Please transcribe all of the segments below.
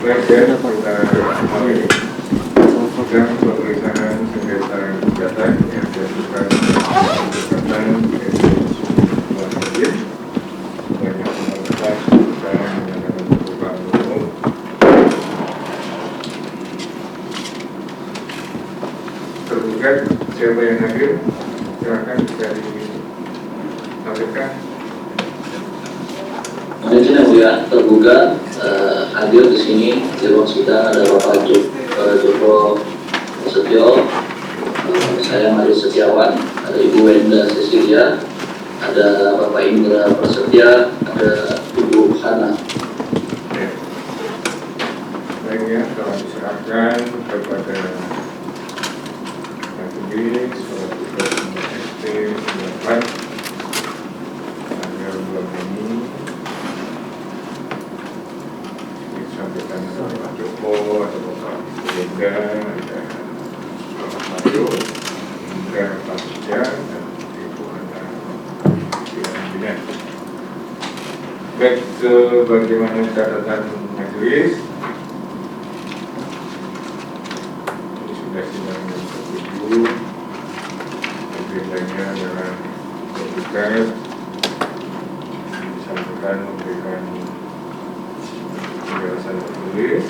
Baik ya, kita mulai sidang pemeriksaan sengketa gugatan yang diajukan gugatan wajib banyak penolakan gugatan menyatakan terbuka umum. Tergugat siapa yang hadir? Silakan bisa disampaikan. Mungkin yang mulia, tergugat hadir di sini di ruang sidang ada Bapak Joko Setio, saya Marius Setiawan, ada Ibu Wenda Cecilia, ada Bapak Indra Prasetya, ada Ibu Hana. Baiknya telah diserahkan kepada majelis surat tugas nomor ST 98 tanggal 2 Mei disampaikan oleh Pak Joko atau Bapak Wenda, ada Bapak Mario, Indra Prasetya, dan Ibu Hana Pimpinan. Baik, sebagaimana catatan majelis, sudah sidang yang ke-7, agendanya adalah tergugat disampaikan memberikan penjelasan tertulis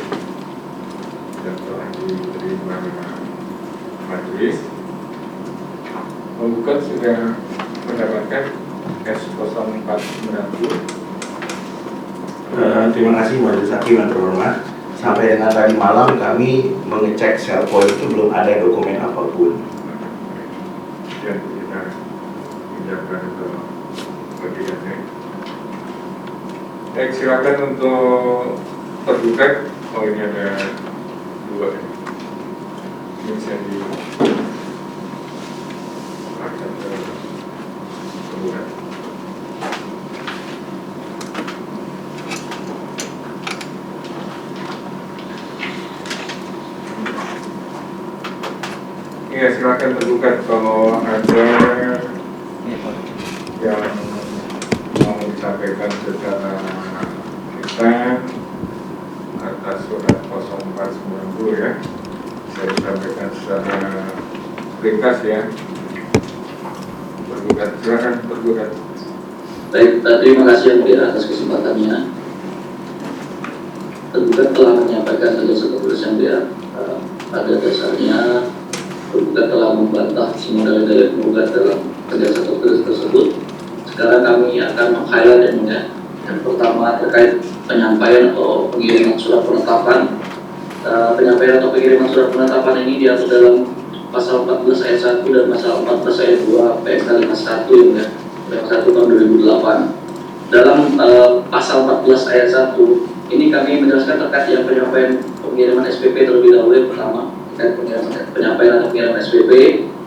dan telah diterima majelis. Penggugat sudah mendapatkan S0490. Terima kasih Majelis Hakim yang terhormat. Sampai dengan tadi malam kami mengecek Cellpoint itu belum ada dokumen apapun. Dan kita pinjamkan ke bagiannya. Baik, silakan untuk tergugat. Oh, ini ada dua. Ini bisa diserahkan ke tergugat. Ya, silakan tergugat kalau ada yang mau disampaikan secara lisan atas surat 0490 ya. Saya disampaikan secara ringkas ya. Tergugat, silakan tergugat. Baik, terima kasih yang mulia atas kesempatannya. Tergugat telah menyampaikan satu tugas yang mulia. Pada dasarnya tergugat telah membantah semua dalil-dalil penggugat dalam penjelasan tertulis tersebut. Sekarang kami akan meng-highlight yang pertama terkait penyampaian atau pengiriman surat penetapan. Penyampaian atau pengiriman surat penetapan ini diatur dalam pasal 14 ayat 1 dan pasal 14 ayat 2 PSK 51 ya, 51 tahun 2008. Dalam pasal 14 ayat 1 ini kami menjelaskan terkait yang penyampaian pengiriman SPP terlebih dahulu. Yang pertama penyampaian atau pengiriman SPP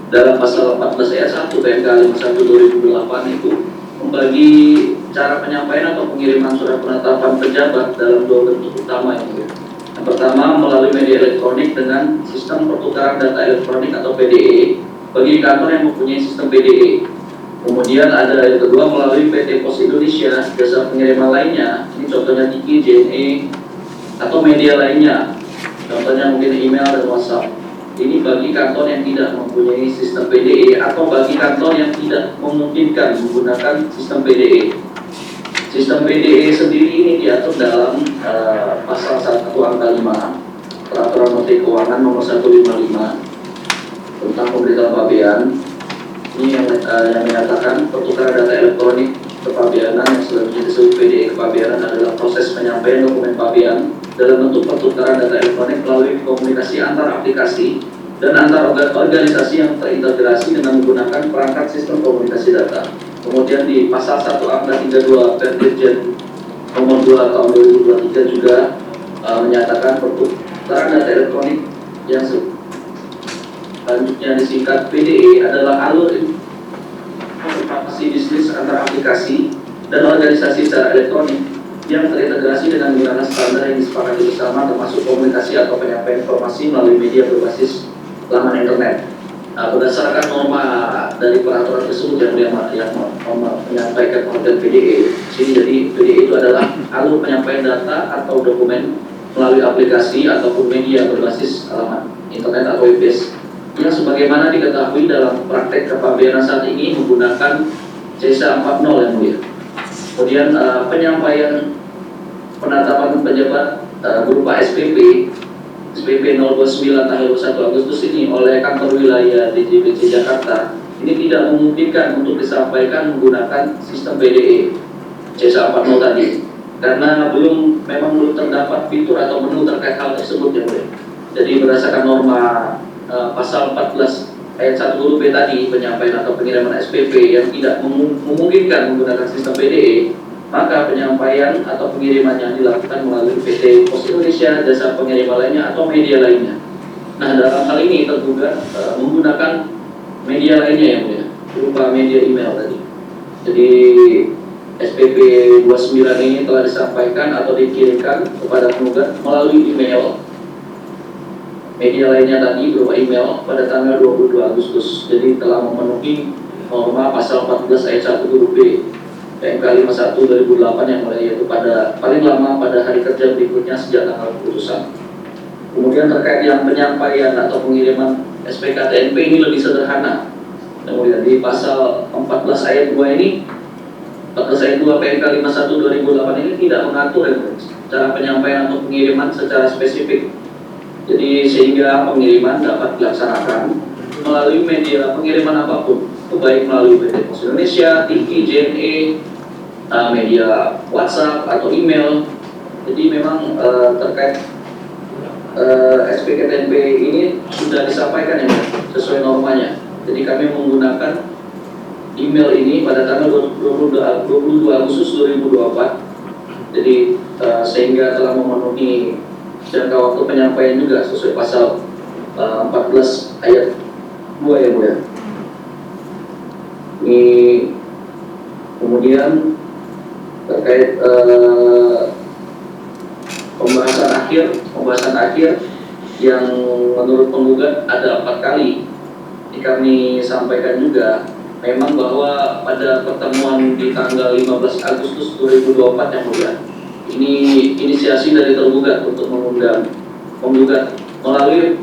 dalam pasal 14 ayat 1 PMK 51 2008 itu membagi cara penyampaian atau pengiriman surat penetapan pejabat dalam dua bentuk utama ini. Yang pertama melalui media elektronik dengan sistem pertukaran data elektronik atau PDE bagi kantor yang mempunyai sistem PDE. Kemudian ada yang kedua melalui PT Pos Indonesia, jasa pengiriman lainnya, ini contohnya Tiki, JNE, atau media lainnya. Contohnya mungkin email dan WhatsApp. Ini bagi kantor yang tidak mempunyai sistem PDE atau bagi kantor yang tidak memungkinkan menggunakan sistem PDE. Sistem PDE sendiri ini diatur dalam pasal 1 angka 5 Peraturan Menteri Keuangan nomor 155 tentang pemberitahuan pabean. Ini yang menyatakan pertukaran data elektronik kepabeanan yang selanjutnya disebut PDE kepabeanan adalah proses penyampaian dokumen pabean dalam bentuk pertukaran data elektronik melalui komunikasi antar aplikasi dan antar organisasi yang terintegrasi dengan menggunakan perangkat sistem komunikasi data. Kemudian di pasal 1 angka 32 Perdirjen nomor 2 tahun 2023 juga menyatakan pertukaran data elektronik yang selanjutnya disingkat PDE adalah alur informasi bisnis antar aplikasi dan organisasi secara elektronik yang terintegrasi dengan menggunakan standar yang disepakati bersama, termasuk komunikasi atau penyampaian informasi melalui media berbasis laman internet. Nah, berdasarkan norma dari peraturan tersebut yang menyampaikan konten PDE, sini jadi PDE itu adalah alur penyampaian data atau dokumen melalui aplikasi ataupun media berbasis alamat internet atau web base yang sebagaimana diketahui dalam praktek kepabeanan saat ini menggunakan C.S.A. 40 yang mulia. Kemudian penyampaian penetapan pejabat berupa SPP 029 tanggal 21 Agustus ini oleh kantor wilayah DJBC Jakarta ini tidak memungkinkan untuk disampaikan menggunakan sistem PDE C.S.A. 40 tadi karena memang belum terdapat fitur atau menu terkait hal tersebut ya mulia. Jadi berdasarkan norma pasal 14 ayat 1 huruf B tadi, penyampaian atau pengiriman SPP yang tidak memungkinkan menggunakan sistem PDE, maka penyampaian atau pengirimannya dilakukan melalui PT Pos Indonesia, jasa pengiriman lainnya atau media lainnya. Nah, dalam hal ini tergugat menggunakan media lainnya yang mulia, berupa media email tadi. Jadi SPP 29 ini telah disampaikan atau dikirimkan kepada penggugat melalui email. Media lainnya tadi berupa email pada tanggal 22 Agustus. Jadi telah memenuhi norma pasal 14 ayat 1 huruf B PMK 51 2008 yang mulai yaitu pada paling lama pada hari kerja berikutnya sejak tanggal keputusan. Kemudian terkait yang penyampaian atau pengiriman SPKTNP ini lebih sederhana. Kemudian di pasal 14 ayat 2 ini 14 ayat 2 PMK 51 2008 ini tidak mengatur cara penyampaian atau pengiriman secara spesifik. Jadi sehingga pengiriman dapat dilaksanakan melalui media pengiriman apapun, baik melalui PT Pos Indonesia, TV, JNE, media WhatsApp atau email. Jadi memang terkait SPKTNP ini sudah disampaikan ya sesuai normanya. Jadi kami menggunakan email ini pada tanggal 22 Agustus 2024. Jadi sehingga telah memenuhi jangka waktu penyampaian juga sesuai pasal 14 ayat 2 ya Bu ya. Ini kemudian terkait pembahasan akhir yang menurut penggugat ada 4 kali. Ini kami sampaikan juga memang bahwa pada pertemuan di tanggal 15 Agustus 2024 yang mulia ini inisiasi dari tergugat untuk mengundang penggugat melalui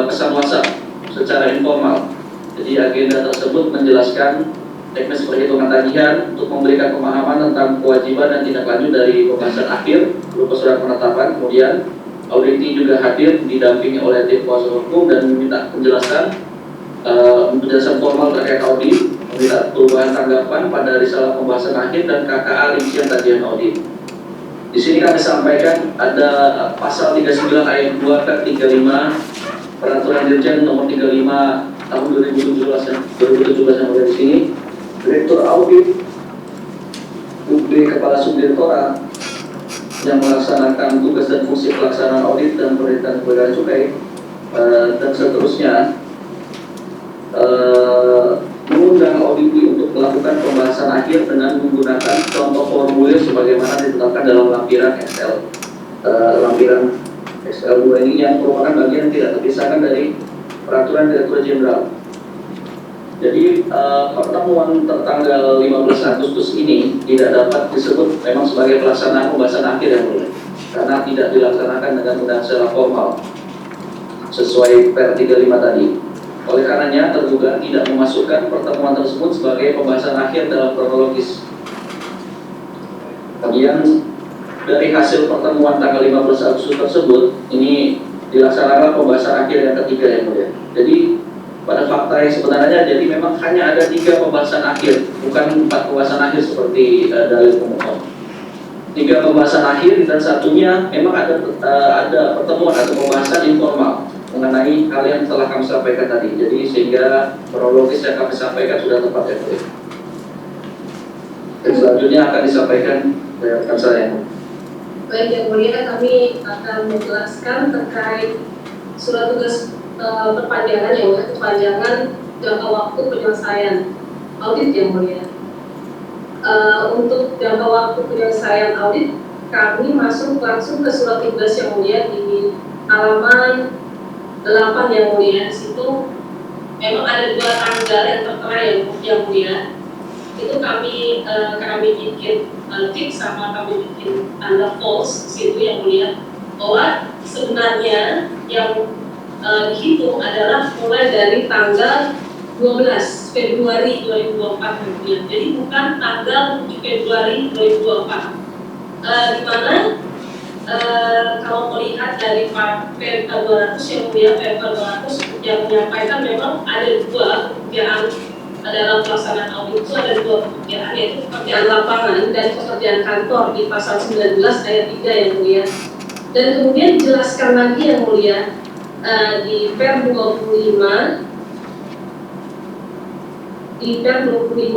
pesan WhatsApp secara informal. Jadi agenda tersebut menjelaskan teknis perhitungan tagihan untuk memberikan pemahaman tentang kewajiban dan tindak lanjut dari pembahasan akhir berupa surat penetapan. Kemudian auditi juga hadir didampingi oleh tim kuasa hukum dan meminta penjelasan formal terkait audit, meminta perubahan tanggapan pada risalah pembahasan akhir dan KKA rincian tagihan audit. Di sini kami sampaikan ada pasal 39 ayat 2 ke 35 Peraturan Dirjen nomor 35 tahun 2017 yang ada di sini. Direktur Audit UB Kepala Subdirektorat yang melaksanakan tugas dan fungsi pelaksanaan audit dan pemerintahan kepada cukai dan seterusnya mengundang auditi untuk melakukan pembahasan akhir dengan menggunakan contoh formulir sebagaimana ditetapkan dalam lampiran Excel. Lampiran Excel 2 ini yang merupakan bagian tidak terpisahkan dari Peraturan Direktur Jenderal. Jadi pertemuan tertanggal 15 Agustus ini tidak dapat disebut memang sebagai pelaksanaan pembahasan akhir yang mulia, karena tidak dilaksanakan dengan undang secara formal sesuai Per 35 tadi. Oleh karenanya tergugat tidak memasukkan pertemuan tersebut sebagai pembahasan akhir dalam kronologis. Kemudian dari hasil pertemuan tanggal 15 Agustus tersebut ini dilaksanakan pembahasan akhir yang ketiga yang mulia. Jadi pada fakta yang sebenarnya jadi memang hanya ada 3 pembahasan akhir, bukan 4 pembahasan akhir seperti dalil pemohon. 3 pembahasan akhir dan satunya memang ada pertemuan atau pembahasan informal mengenai hal yang telah kami sampaikan tadi. Jadi sehingga kronologis yang kami sampaikan sudah tepat ya. Dan selanjutnya akan disampaikan oleh rekan saya. Baik yang mulia, kami akan menjelaskan terkait surat tugas perpanjangan ya, perpanjangan jangka waktu penyelesaian audit yang mulia. Untuk jangka waktu penyelesaian audit, kami masuk langsung ke surat tugas yang mulia di halaman 8 yang mulia. Di situ memang ada 2 tanggal yang tertera yang mulia. Itu kami bikin tick sama kami bikin tanda false di situ yang mulia. bahwa sebenarnya yang dihitung adalah mulai dari tanggal 12 Februari 2024 kemudian. Jadi bukan tanggal 7 Februari 2024. Di mana kalau melihat dari Pak PMK 200 yang mulia, PMK 200 yang menyampaikan memang ada dua pekerjaan dalam pelaksanaan audit, itu ada dua pekerjaan, yaitu pekerjaan lapangan dan pekerjaan kantor di pasal 19 ayat 3 yang mulia. Dan kemudian dijelaskan lagi yang mulia di Per 25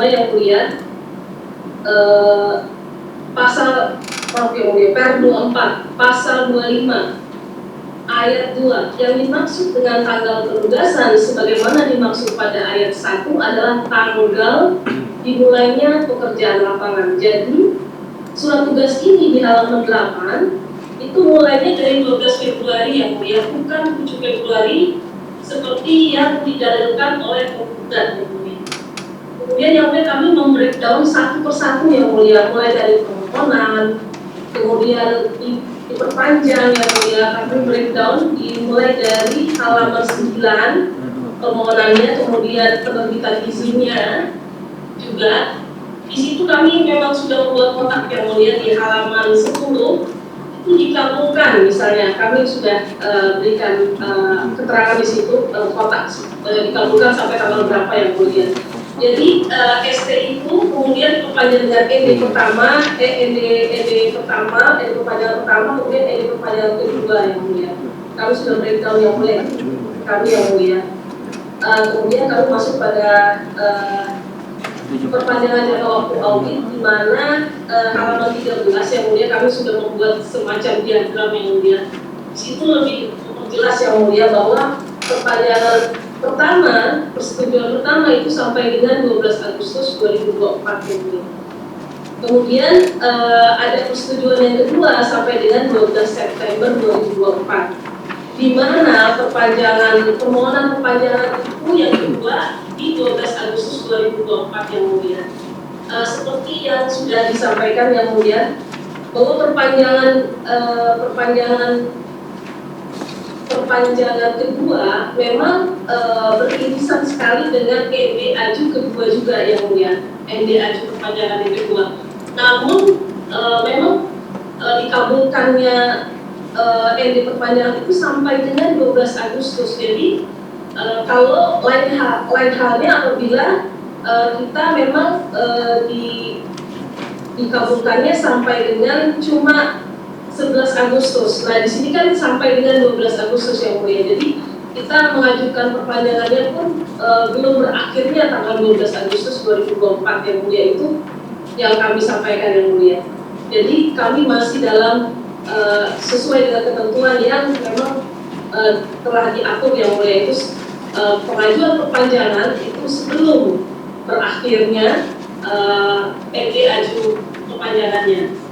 yang mulia, pasal Per 24 pasal 25 ayat 2 yang dimaksud dengan tanggal penugasan sebagaimana dimaksud pada ayat 1 adalah tanggal dimulainya pekerjaan lapangan. Jadi surat tugas ini di halaman 8 itu mulainya dari 12 Februari yang mulia, bukan 7 Februari seperti yang didalilkan oleh penggugat yang mulia. Kemudian yang mulia kami membreakdown satu persatu yang mulia, mulai dari permohonan, kemudian diperpanjang yang mulia, kami breakdown dimulai dari halaman 9 permohonannya, kemudian penerbitan izinnya juga. Di situ kami memang sudah membuat kotak yang mulia di halaman 10 itu dikabulkan, misalnya kami sudah berikan keterangan di situ kotak dikabulkan sampai tanggal berapa yang mulia. Jadi ST itu kemudian perpanjangan dengan ED pertama, ED perpanjangan pertama, kemudian ED perpanjangan kedua yang mulia. Kami sudah breakdown yang mulia, kami yang mulia. Kemudian kami masuk pada perpanjangan jangka waktu audit, di mana halaman 13 yang mulia kami sudah membuat semacam diagram yang mulia. Di situ lebih jelas yang mulia bahwa perpanjangan pertama, persetujuan pertama itu sampai dengan 12 Agustus 2024 yang mulia. Kemudian ada persetujuan yang kedua sampai dengan 12 September 2024, di mana permohonan perpanjangan itu yang kedua di 12 Agustus 2024 yang mulia. Seperti yang sudah disampaikan yang mulia, bahwa perpanjangan kedua memang beririsan sekali dengan ND Aju kedua juga yang mulia, ND Aju perpanjangan yang kedua. Namun memang dikabulkannya ND perpanjangan itu sampai dengan 12 Agustus. Jadi kalau lain halnya apabila kita memang dikabulkannya sampai dengan cuma 11 Agustus. Nah, di sini kan sampai dengan 12 Agustus yang mulia. Jadi kita mengajukan perpanjangannya pun belum berakhirnya tanggal 12 Agustus 2024 yang mulia, itu yang kami sampaikan yang mulia. Jadi kami masih dalam sesuai dengan ketentuan yang memang telah diatur yang mulia, itu pengajuan perpanjangan itu sebelum berakhirnya ND Aju perpanjangannya.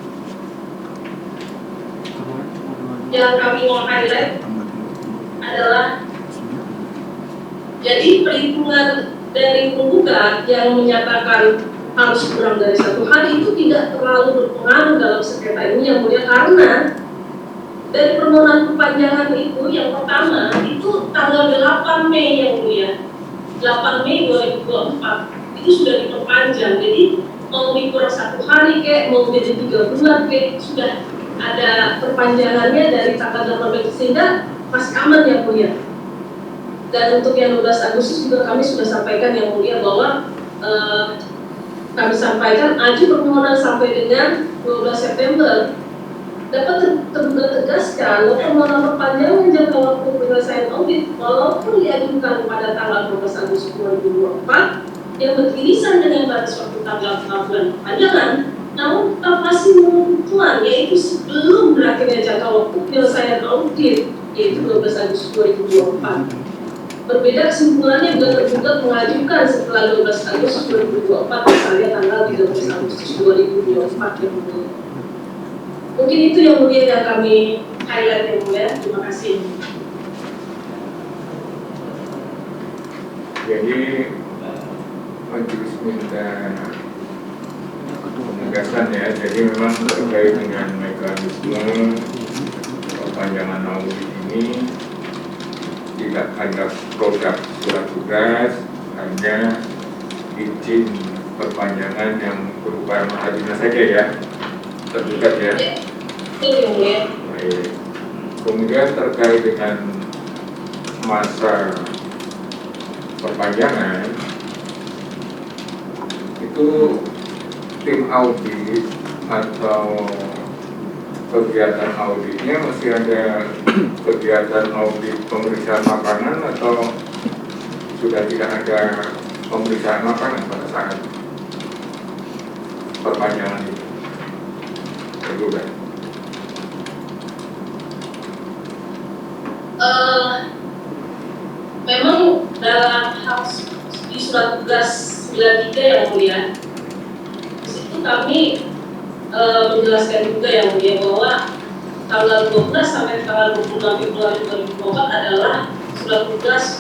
Yang kami mau highlight adalah jadi perhitungan dari penggugat yang menyatakan harus kurang dari 1 hari itu tidak terlalu berpengaruh dalam sengketa ini yang mulia, karena dari permohonan perpanjangan itu yang pertama itu tanggal 8 Mei yang mulia, 8 Mei 2024 itu sudah diperpanjang. Jadi mau dikurang 1 hari kek, mau jadi 3 bulan kek, sudah ada perpanjangannya dari tanggal 18, sehingga masih aman yang mulia. Dan untuk yang 12 Agustus juga kami sudah sampaikan yang mulia bahwa kami sampaikan aju permohonan sampai dengan 12 September dapat tegaskan bahwa permohonan perpanjangan jangka waktu penyelesaian audit walaupun diajukan pada tanggal 12 Agustus 2024 yang beririsan dengan batas waktu tanggal 6 bulan perpanjangan, namun tetap masih menentukan yaitu sebelum berakhirnya jangka waktu penyelesaian audit, yaitu 12 Agustus 2024. Berbeda kesimpulannya bila tergugat mengajukan setelah 12 Agustus 2024, misalnya tanggal 13 Agustus 2024 yang mulia. Mungkin itu yang mulia yang kami highlight yang mulia. Terima kasih. Jadi majelis minta penegasan ya, jadi memang terkait dengan mekanisme perpanjangan audit ini tidak ada produk surat tugas, hanya izin perpanjangan yang berupa masa dinas saja ya, tergugat ya. Itu yang mulia. Baik. Kemudian terkait dengan masa perpanjangan itu tim audit atau kegiatan auditnya masih ada kegiatan audit pemeriksaan makanan atau sudah tidak ada pemeriksaan makanan pada saat perpanjangan itu? Tergugat. Memang dalam hal di surat tugas 93 yang mulia, di situ kami menjelaskan juga yang mulia bahwa tanggal 12 sampai tanggal 26 Februari 2024 adalah surat tugas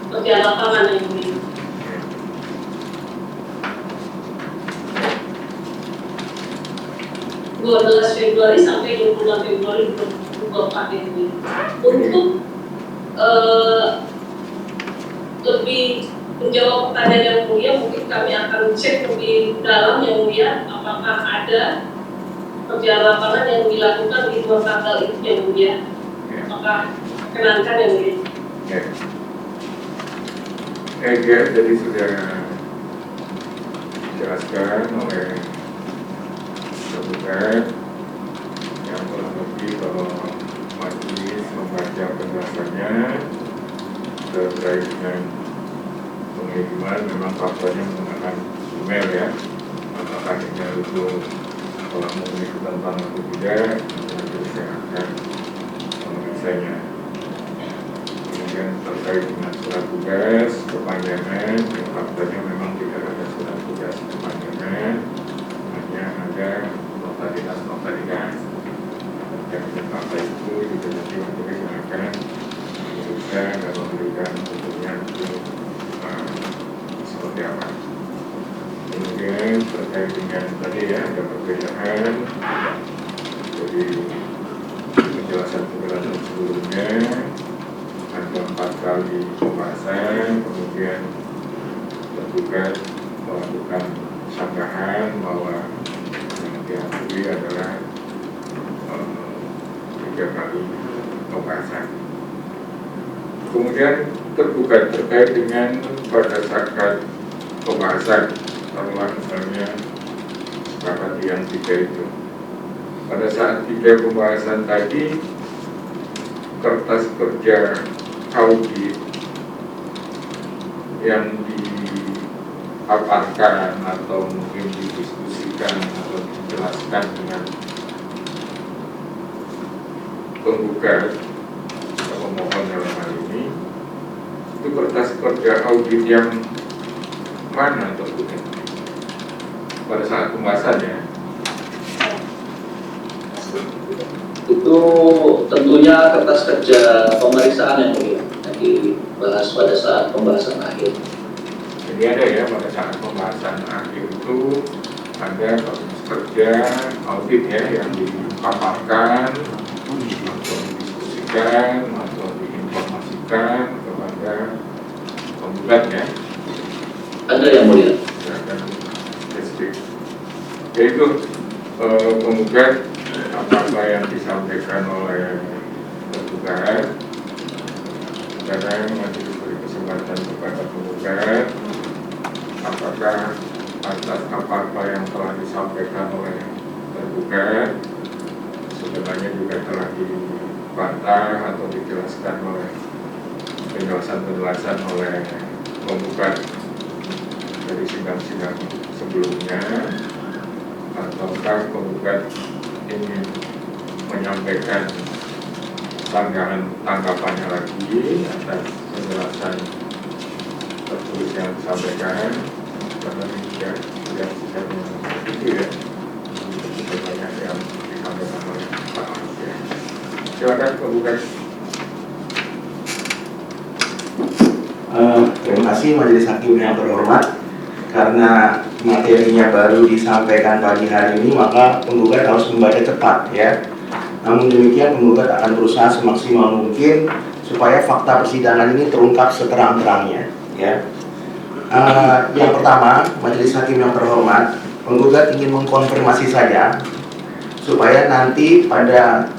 pekerjaan lapangan yang mulia. 12 Februari sampai 26 Februari 2024 ini. Untuk lebih menjawab pertanyaan yang mulia, mungkin kami akan cek lebih dalam yang mulia apakah ada pekerjaan lapangan yang dilakukan di luar tanggal itu yang mulia. Apakah kenankan yang mulia? Ya, jadi sudah dijelaskan oleh tergugat yang kurang lebih kalau majelis membaca penjelasannya terkait dengan pengiriman memang faktanya menggunakan email ya, apakah email itu kalau memiliki tentang atau tidak, nanti saya akan memeriksanya. Kemudian terkait dengan surat tugas perpanjangan yang faktanya memang tidak ada surat tugas perpanjangan, hanya ada nota dinas yang fakta itu juga nanti majelis yang akan memeriksa dan memberikan hukumnya itu seperti apa. Kemudian terkait dengan tadi ya ada perbedaan dari penjelasan sebelumnya ada 4 kali pembahasan, kemudian tergugat melakukan sanggahan bahwa yang diakui adalah 3 kali pembahasan. Kemudian tergugat terkait dengan pada saat pembahasan, taruhlah misalnya sepakat yang 3 itu. Pada saat 3 pembahasan tadi, kertas kerja audit yang dipaparkan atau mungkin didiskusikan atau dijelaskan dengan penggugat atau pemohon dalam hal ini, itu kertas kerja audit yang mana tergugat pada saat pembahasannya? Itu tentunya kertas kerja pemeriksaan yang mulia yang dibahas pada saat pembahasan akhir. Jadi ada ya pada saat pembahasan akhir itu ada kertas kerja audit ya yang dipaparkan atau didiskusikan atau diinformasikan kepada penggugat ya. Ada yang mulia. Silakan spesifik. Yaitu penggugat apa yang disampaikan oleh tergugat. Sekarang masih diberi kesempatan kepada penggugat apakah atas apa yang telah disampaikan oleh tergugat sebenarnya juga telah dibantah atau dijelaskan oleh penjelasan oleh penggugat dari sidang-sidang sebelumnya, ataukah penggugat ingin menyampaikan tanggapannya lagi atas penjelasan tertulis yang disampaikan, karena tidak itu ya banyak yang disampaikan oleh Pak Ahmad ya. Silakan penggugat. Terima kasih Majelis Hakim yang terhormat. Karena materinya baru disampaikan pagi hari ini, maka penggugat harus membaca cepat ya. Namun demikian, penggugat akan berusaha semaksimal mungkin supaya fakta persidangan ini terungkap seterang-terangnya. Ya. Yang pertama, majelis hakim yang terhormat, penggugat ingin mengkonfirmasi saja supaya nanti pada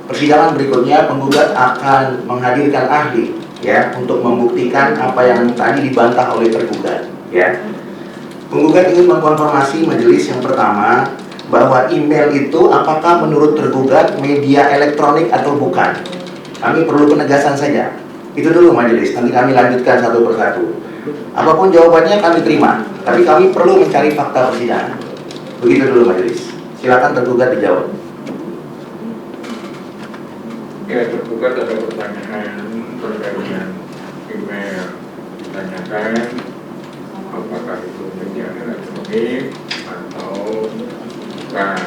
persidangan berikutnya penggugat akan menghadirkan ahli ya untuk membuktikan apa yang tadi dibantah oleh tergugat. Ya. Penggugat ingin mengkonfirmasi majelis yang pertama bahwa email itu apakah menurut tergugat media elektronik atau bukan. Kami perlu penegasan saja. Itu dulu majelis, nanti kami lanjutkan satu persatu. Apapun jawabannya kami terima, tapi kami perlu mencari fakta persidangan. Begitu dulu majelis. Silakan tergugat dijawab. Ya, tergugat ada pertanyaan terkait dengan email. Ditanyakan apakah itu media elektronik atau bukan,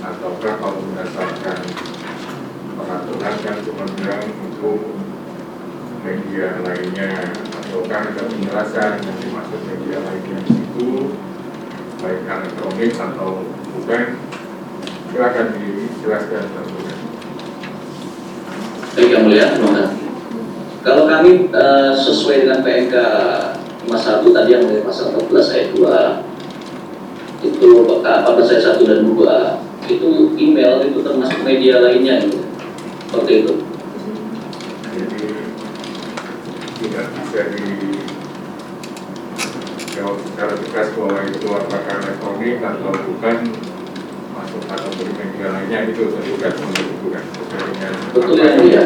ataukah kalau berdasarkan peraturan yang kemudian untuk media lainnya, ataukah ada penjelasan yang dimaksud media lainnya itu baik elektronik atau bukan. Silakan dijelaskan tergugat. Baik, yang mulia, terima kasih. Kalau kami sesuai dengan PMK 51 tadi yang dari pasal 14 ayat 2 itu 14 ayat 1 dan 2 itu email itu termasuk media lainnya gitu. Seperti itu. Jadi tidak bisa dijawab secara tegas bahwa itu apakah elektronik atau bukan, masuk kategori media lainnya, itu tergugat bukan sesuai dengan Betul yang mulia.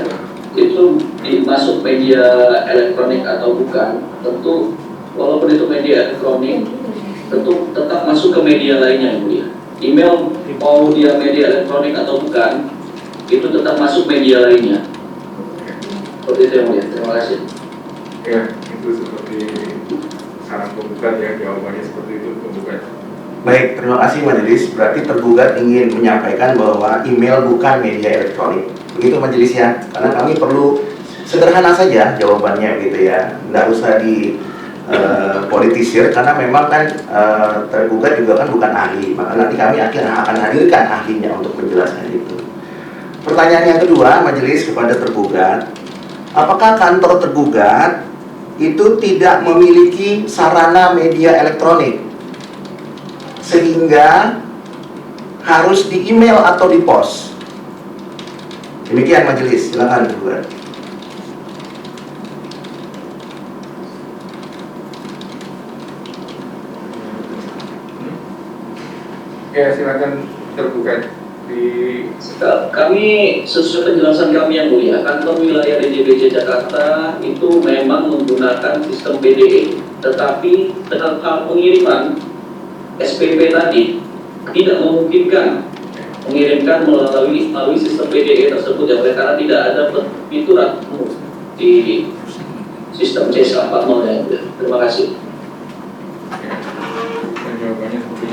Itu dimasuk media elektronik atau bukan, tentu walaupun itu media elektronik tentu tetap masuk ke media lainnya yang mulia. Email mau dia media elektronik atau bukan itu tetap masuk media lainnya. Seperti itu yang mulia. Terima kasih. Ya, itu seperti saran penggugat ya, jawabannya seperti itu penggugat. Baik, terima kasih majelis. Berarti tergugat ingin menyampaikan bahwa email bukan media elektronik. Begitu majelis ya. Karena kami perlu sederhana saja jawabannya gitu ya. Nggak usah di politisir, karena memang kan tergugat juga kan bukan ahli. Maka nanti kami akan hadirkan ahlinya untuk menjelaskan itu. Pertanyaan yang kedua majelis kepada tergugat, apakah kantor tergugat itu tidak memiliki sarana media elektronik sehingga harus di email atau di pos? Demikian majelis, silakan tergugat. Ya, silakan tergugat. Kami sesuai penjelasan kami yang mulia, kantor wilayah DJBJ Jakarta itu memang menggunakan sistem PDE, tetapi dalam hal pengiriman SPP tadi tidak memungkinkan mengirimkan melalui sistem PDE tersebut ya, karena tidak ada pituran di sistem C440 yang mulia. Terima kasih.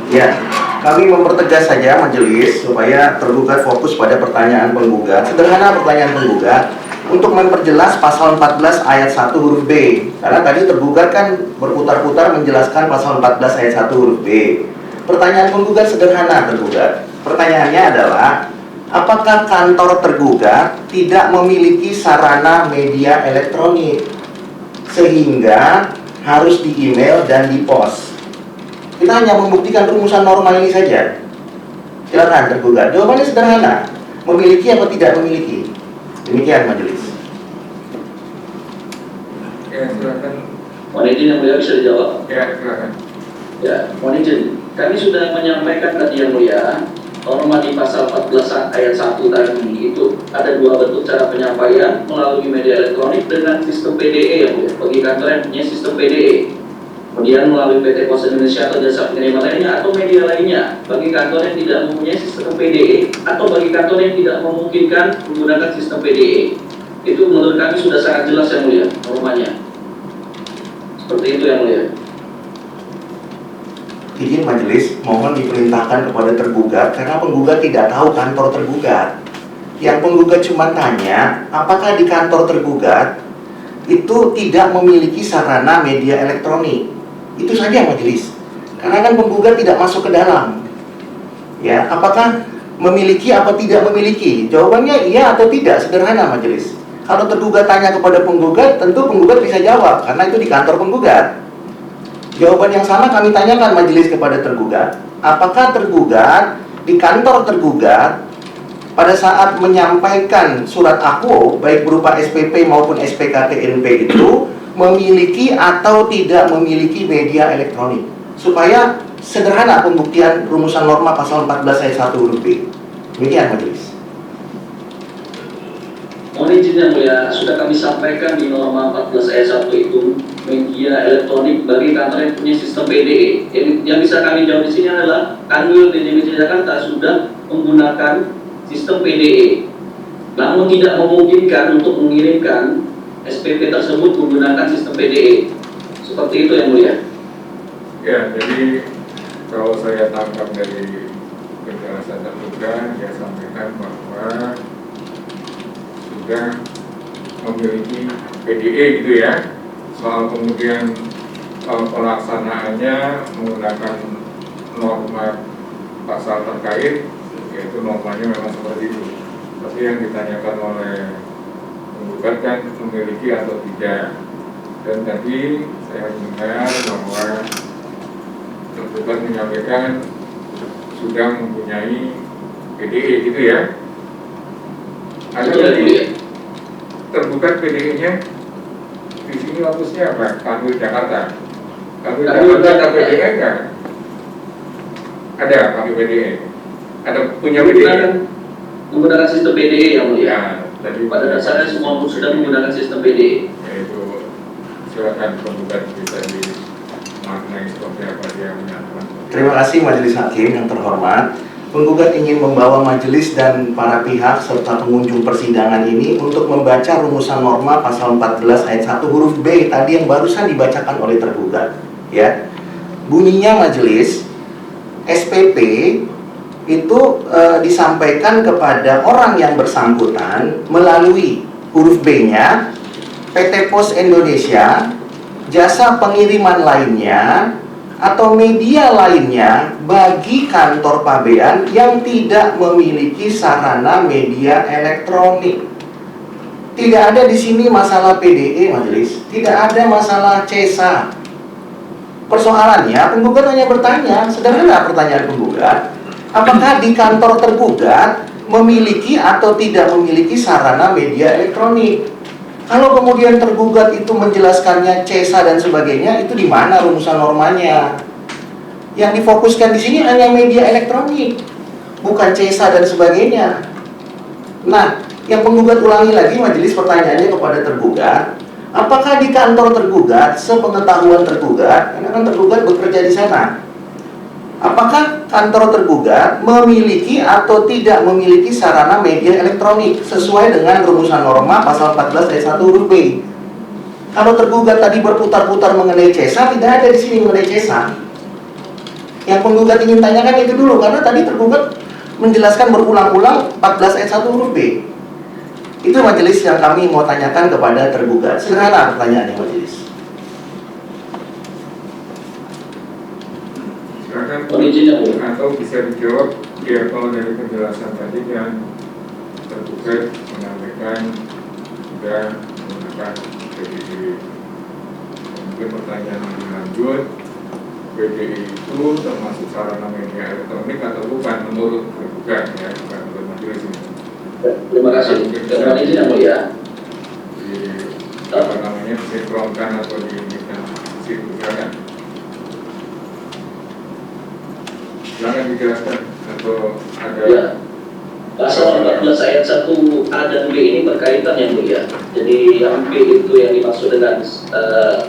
Ya, kami mempertegas saja majelis supaya tergugat fokus pada pertanyaan penggugat. Sederhana pertanyaan penggugat untuk memperjelas pasal 14 ayat 1 huruf B. Karena tadi tergugat kan berputar-putar menjelaskan pasal 14 ayat 1 huruf B. Pertanyaan penggugat sederhana tergugat. Pertanyaannya adalah, apakah kantor tergugat tidak memiliki sarana media elektronik sehingga harus di email dan di pos? Kita hanya membuktikan rumusan normal ini saja. Silakan tergugat. Jawabannya sederhana. Memiliki atau tidak memiliki? Demikian majelis. Ya, silakan. Mohon izin yang mulia bisa dijawab. Ya, silakan. Ya, mohon izin. Kami sudah menyampaikan tadi yang mulia, norma di pasal 14 ayat 1 tadi itu ada dua bentuk cara penyampaian, melalui media elektronik dengan sistem PDE yang mulia. Bagi kantor yang punya sistem PDE. Kemudian melalui PT Pos Indonesia atau jasa pengiriman lainnya atau media lainnya bagi kantor yang tidak mempunyai sistem PDE atau bagi kantor yang tidak memungkinkan menggunakan sistem PDE. Itu menurut kami sudah sangat jelas yang mulia normanya. Seperti itu yang mulia. Izin majelis, mohon diperintahkan kepada tergugat karena penggugat tidak tahu kantor tergugat. Yang penggugat cuma tanya, apakah di kantor tergugat itu tidak memiliki sarana media elektronik? Itu saja majelis. Karena kan penggugat tidak masuk ke dalam. Ya, apakah memiliki atau tidak memiliki? Jawabannya iya atau tidak, sederhana majelis. Kalau tergugat tanya kepada penggugat, tentu penggugat bisa jawab, karena itu di kantor penggugat. Jawaban yang sama kami tanyakan majelis kepada tergugat. Apakah tergugat di kantor tergugat pada saat menyampaikan surat akuo, baik berupa SPP maupun SPKTNP itu, memiliki atau tidak memiliki media elektronik? Supaya sederhana pembuktian rumusan norma pasal 14 ayat 1 huruf B. Demikian majelis. Mohon izin yang mulia, sudah kami sampaikan di norma 14 ayat 1 itu media elektronik bagi kantor yang punya sistem PDE. Yang bisa kami jawab di sini adalah Kanwil DJBC Jakarta sudah menggunakan sistem PDE, namun tidak memungkinkan untuk mengirimkan SPP tersebut menggunakan sistem PDE. Seperti itu yang mulia. Ya, jadi kalau saya tangkap dari penjelasan terbuka, dia sampaikan bahwa sudah memiliki PDE gitu ya. Soal kemudian pelaksanaannya menggunakan norma pasal terkait, yaitu normanya memang seperti itu. Tapi yang ditanyakan oleh penggugat kan memiliki atau tidak. Dan tadi saya mendengar bahwa tergugat menyampaikan sudah mempunyai PDE gitu ya. Ada dari tergugat PDE-nya di sini lokusnya apa? Kanwil Jakarta. Kanwil Jakarta ada PDE enggak? Ada Kanwil PDE. Ada punya PDE. Menggunakan sistem PDE yang mulia. Ya, tadi pada dasarnya semua sudah menggunakan sistem PDE. Yaitu silakan penggugat bisa dimaknai seperti apa dia menyatakan. Terima kasih majelis hakim yang terhormat. Penggugat ingin membawa majelis dan para pihak serta pengunjung persidangan ini untuk membaca rumusan norma pasal 14 ayat 1 huruf B tadi yang barusan dibacakan oleh tergugat. Ya, bunyinya majelis, SPP itu disampaikan kepada orang yang bersangkutan melalui huruf B-nya PT Pos Indonesia, jasa pengiriman lainnya, atau media lainnya bagi kantor pabean yang tidak memiliki sarana media elektronik. Tidak ada di sini masalah PDE majelis, tidak ada masalah CESA. Persoalannya penggugat hanya bertanya, sederhana pertanyaan penggugat, apakah di kantor tergugat memiliki atau tidak memiliki sarana media elektronik? Kalau kemudian tergugat itu menjelaskannya CESA dan sebagainya, itu di mana rumusan normanya? Yang difokuskan di sini hanya media elektronik, bukan CESA dan sebagainya. Nah, yang penggugat ulangi lagi majelis pertanyaannya kepada tergugat, apakah di kantor tergugat, sepengetahuan tergugat, karena kan tergugat bekerja di sana, apakah kantor tergugat memiliki atau tidak memiliki sarana media elektronik sesuai dengan rumusan norma pasal 14 ayat 1 huruf B? Kalau tergugat tadi berputar-putar mengenai CESA, tidak ada di sini mengenai CESA. Yang penggugat ingin tanyakan itu dulu, karena tadi tergugat menjelaskan berulang-ulang 14 ayat 1 huruf B. Itu majelis yang kami mau tanyakan kepada tergugat. Sederhana pertanyaannya majelis. Atau bisa dijawab ya, kalau dari penjelasan tadi yang tergugat menyampaikan sudah menggunakan PDE. Mungkin pertanyaan lebih lanjut, PDE itu termasuk sarana media elektronik atau bukan menurut tergugat ya, bukan menurut majelis ini. Terima kasih. Terima kasih yang mulia. Apa namanya, disinkronkan atau diinginkan silakan. Silakan dijelaskan atau ada ya. Pasal 14 ayat 1A dan B ini berkaitan yang mulia. Jadi yang B itu yang dimaksud dengan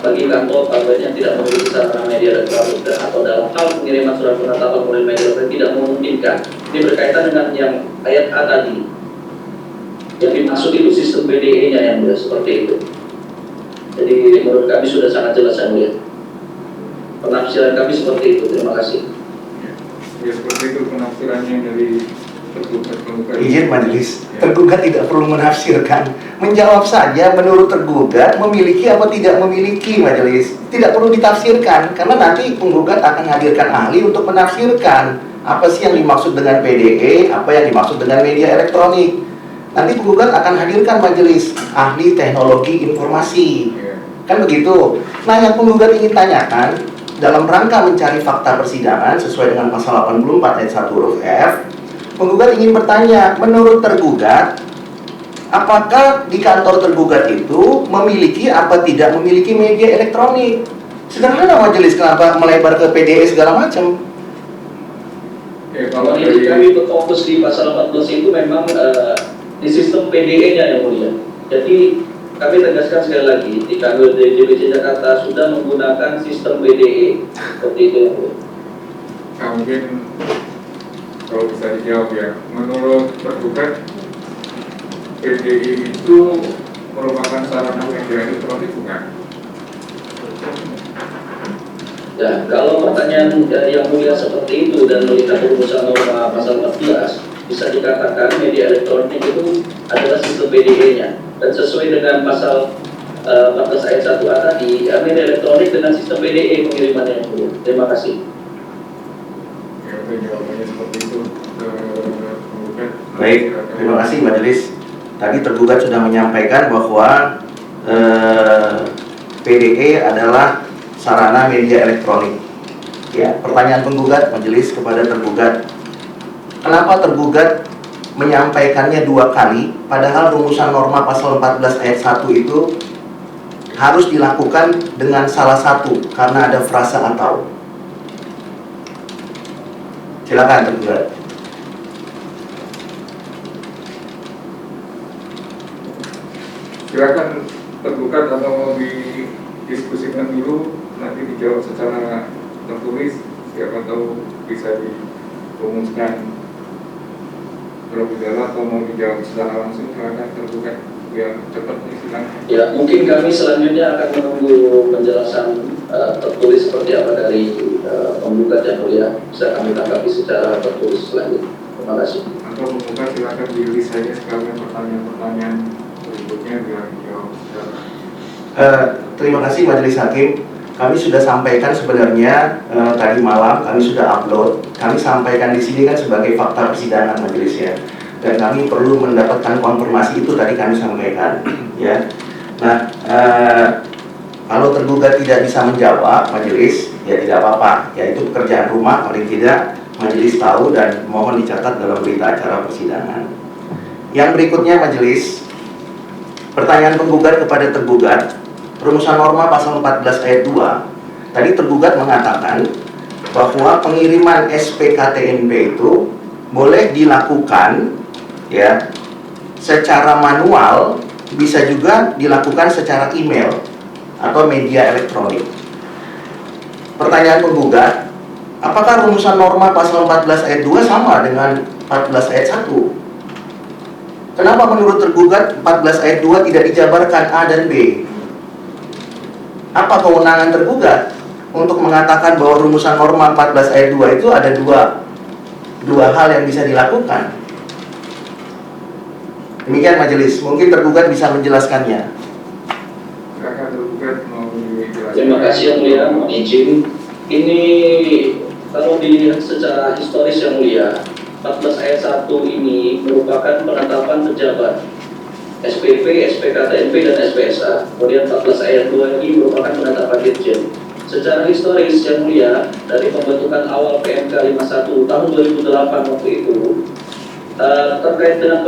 bagi kantor pabean yang tidak memiliki sarana media elektronik atau dalam hal pengiriman surat penetapan oleh media elektronik tidak memungkinkan. Ini berkaitan dengan yang ayat A tadi. Yang dimaksud itu sistem PDE-nya yang mulia, seperti itu. Jadi menurut kami sudah sangat jelas yang mulia. Penafsiran kami seperti itu. Terima kasih. Ya, seperti itu penafsirannya dari tergugat. Izin majelis, tergugat tidak perlu menafsirkan, menjawab saja menurut tergugat memiliki atau tidak memiliki majelis. Tidak perlu ditafsirkan, karena nanti penggugat akan hadirkan ahli untuk menafsirkan. apa sih yang dimaksud dengan PDE, apa yang dimaksud dengan media elektronik. Nanti penggugat akan hadirkan majelis ahli teknologi informasi, kan begitu. Nah, yang penggugat ingin tanyakan dalam rangka mencari fakta persidangan sesuai dengan pasal 84 ayat 1 huruf F, penggugat ingin bertanya, menurut tergugat, apakah di kantor tergugat itu memiliki apa tidak memiliki media elektronik? Sederhana majelis, kenapa melebar ke PDE segala macam? Kalau ini kami berfokus di pasal 14 itu memang di sistem PDE-nya yang mulia. Jadi kami tegaskan sekali lagi, di kantor DJBC Jakarta sudah menggunakan sistem PDE seperti itu. Nah, mungkin kalau bisa dijawab ya, menurut tergugat PDI itu merupakan sarana media elektronik bukan? Ya, kalau pertanyaan yang mulia seperti itu dan melihat rumusan norma pasal 14, bisa dikatakan media elektronik itu adalah sistem PDE-nya. Dan sesuai dengan pasal 14 ayat 1A tadi, media elektronik dengan sistem PDE pengirimannya yang mulia. Terima kasih. Ya, jawabannya seperti itu. Baik, terima kasih majelis. Tadi tergugat sudah menyampaikan bahwa PDE adalah sarana media elektronik. Ya, pertanyaan penggugat majelis kepada tergugat, kenapa tergugat menyampaikannya 2 kali, padahal rumusan norma pasal 14 ayat 1 itu harus dilakukan dengan salah satu karena ada frasa atau. Silakan tergugat. Silakan tergugat atau mau didiskusikan dulu, nanti dijawab secara tertulis, siapa tahu bisa dirumuskan terlebih dahulu atau mau dijawab secara langsung. Silakan tergugat biar cepat nih, silakan. Ya, mungkin kami selanjutnya akan menunggu penjelasan tertulis seperti apa dari penggugat yang mulia. Bisa kami tanggapi secara tertulis selanjutnya. Terima kasih. Atau penggugat silakan dirilis saja sekalian pertanyaan-pertanyaan berikutnya biar dijawab secara. Terima kasih majelis hakim. Kami sudah sampaikan sebenarnya tadi malam, kami sudah upload. Kami sampaikan di sini kan sebagai fakta persidangan majelis ya. Dan kami perlu mendapatkan konfirmasi itu tadi kami sampaikan ya. Nah, kalau tergugat tidak bisa menjawab majelis, ya tidak apa-apa. Ya itu pekerjaan rumah, paling tidak majelis tahu dan mohon dicatat dalam berita acara persidangan. Yang berikutnya majelis, pertanyaan penggugat kepada tergugat. Rumusan norma pasal 14 ayat 2 tadi tergugat mengatakan bahwa pengiriman SPKTNP itu boleh dilakukan ya secara manual, bisa juga dilakukan secara email atau media elektronik. Pertanyaan penggugat, apakah rumusan norma pasal 14 ayat 2 sama dengan 14 ayat 1? Kenapa menurut tergugat 14 ayat 2 tidak dijabarkan A dan B? Apa kewenangan tergugat untuk mengatakan bahwa rumusan norma 14 ayat 2 itu ada dua hal yang bisa dilakukan? Demikian majelis, mungkin tergugat bisa menjelaskannya. Silakan tergugat mau dijelaskan. Terima kasih yang mulia, mohon izin. Ini kalau dilihat secara historis yang mulia, 14 ayat 1 ini merupakan penetapan pejabat SPP, SPKTNP, dan SPSA. Kemudian 14 ayat 2 ini merupakan penetapan dirjen. Secara historis yang mulia, dari pembentukan awal PMK 51 tahun 2008 waktu itu, terkait dengan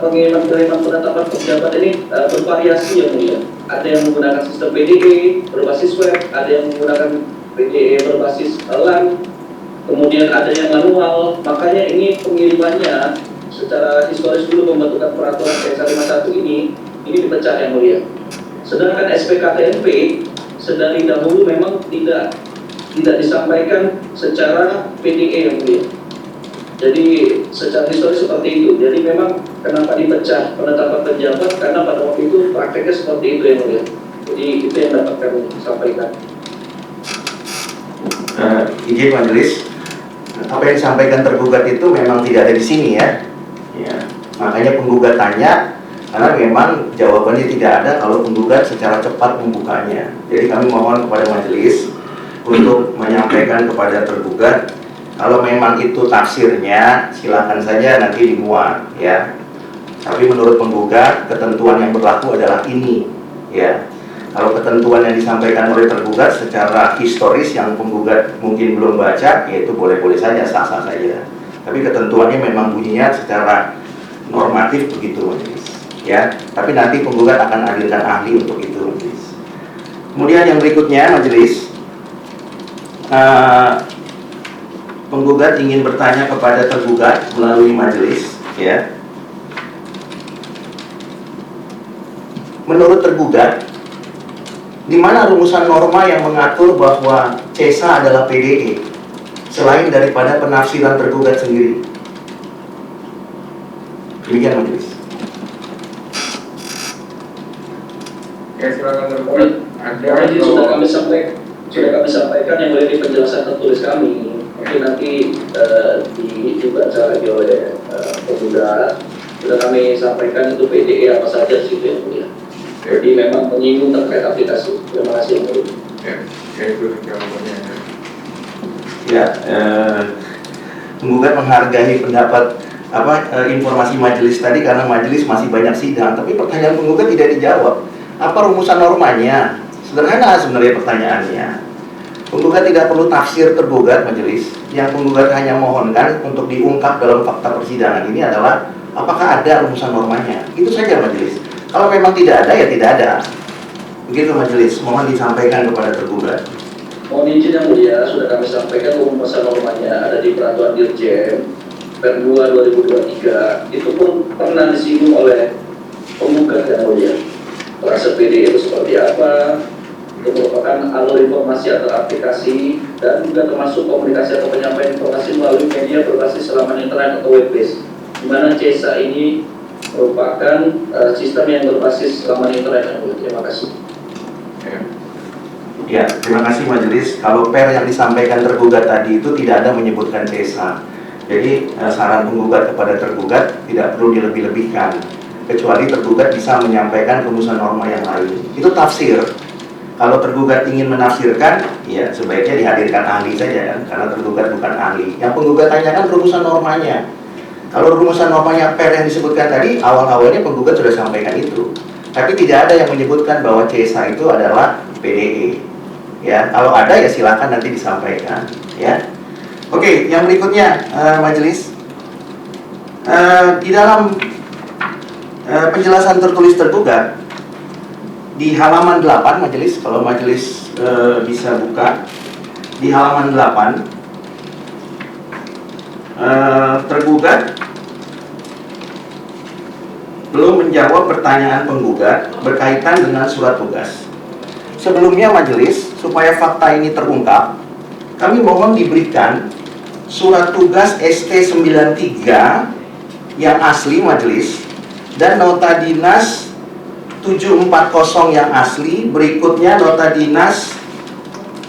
pengiriman penetapan pejabat ini bervariasi yang mulia. Ada yang menggunakan sistem PDE berbasis web, ada yang menggunakan PDE berbasis LAN, kemudian ada yang manual. Makanya ini pengirimannya secara historis dulu pembentukan peraturan PMK 51 ini dipecah yang mulia. Sedangkan SPKTNP sedari dahulu memang tidak disampaikan secara PDE yang mulia. Jadi secara historis seperti itu. Jadi memang kenapa dipecah penetapan pejabat, karena pada waktu itu prakteknya seperti itu yang mulia. Jadi itu yang dapat kami sampaikan. Izin majelis, apa yang disampaikan tergugat itu memang tidak ada di sini ya. Ya, makanya penggugat tanya, karena memang jawabannya tidak ada kalau penggugat secara cepat membukanya. Jadi kami mohon kepada majelis untuk menyampaikan kepada tergugat Kalau memang itu tafsirnya, silakan saja nanti dimuat, ya. Tapi menurut penggugat, ketentuan yang berlaku adalah ini, ya. Kalau ketentuan yang disampaikan oleh tergugat secara historis yang penggugat mungkin belum baca, yaitu boleh-boleh saja, sah-sah saja. Tapi ketentuannya memang bunyinya secara normatif begitu, majelis. Ya, tapi nanti penggugat akan hadirkan ahli untuk itu, majelis. Kemudian yang berikutnya, majelis, penggugat ingin bertanya kepada tergugat melalui majelis, ya. Menurut tergugat, di mana rumusan norma yang mengatur bahwa CESA adalah PDE, selain daripada penafsiran tergugat sendiri? Demikian majelis. Ya, silakan tergugat. Ada Jadi sudah kami sampaikan yang boleh di penjelasan tertulis kami. Mungkin nanti dibaca lagi oleh penggugat. Sudah kami sampaikan itu PDE apa saja sih itu yang mulia. Jadi memang menyinggung terkait aplikasi. Terima kasih yang mulia. Ya, itu jawabannya. Ya, penggugat menghargai pendapat informasi majelis tadi karena majelis masih banyak sidang, tapi pertanyaan penggugat tidak dijawab. Apa rumusan normanya? Sederhana sebenarnya pertanyaannya. Penggugat tidak perlu tafsir tergugat majelis. Yang penggugat hanya mohonkan untuk diungkap dalam fakta persidangan ini adalah apakah ada rumusan normanya. Itu saja majelis. Kalau memang tidak ada, ya tidak ada. Begitu majelis, mohon disampaikan kepada tergugat. Mohon izin yang mulia, sudah kami sampaikan rumusan normanya ada di Peraturan Dirjen Per 2 2023. Itu pun pernah disinggung oleh penggugat yang mulia. Proses PD itu seperti apa? Itu merupakan alur informasi atau aplikasi dan juga termasuk komunikasi atau penyampaian informasi melalui media berbasis laman internet atau web base. Di mana CESA ini merupakan sistem yang berbasis laman internet. Terima kasih. Ya, terima kasih majelis. Kalau per yang disampaikan tergugat tadi itu tidak ada menyebutkan CESA. Jadi saran penggugat kepada tergugat tidak perlu dilebih-lebihkan, kecuali tergugat bisa menyampaikan rumusan norma yang lain. Itu tafsir. Kalau tergugat ingin menafsirkan, ya sebaiknya dihadirkan ahli saja kan, karena tergugat bukan ahli. Yang penggugat tanyakan rumusan normanya. Kalau rumusan normanya per yang disebutkan tadi, awal-awalnya penggugat sudah sampaikan itu. Tapi tidak ada yang menyebutkan bahwa CESA itu adalah PDE. Ya, kalau ada ya silakan nanti disampaikan. Ya, oke. Yang berikutnya majelis, di dalam penjelasan tertulis tergugat di halaman 8 majelis, kalau majelis bisa buka di halaman 8, tergugat belum menjawab pertanyaan penggugat berkaitan dengan surat tugas. Sebelumnya majelis, supaya fakta ini terungkap, kami mohon diberikan surat tugas ST93 yang asli majelis dan nota dinas 740 yang asli, berikutnya nota dinas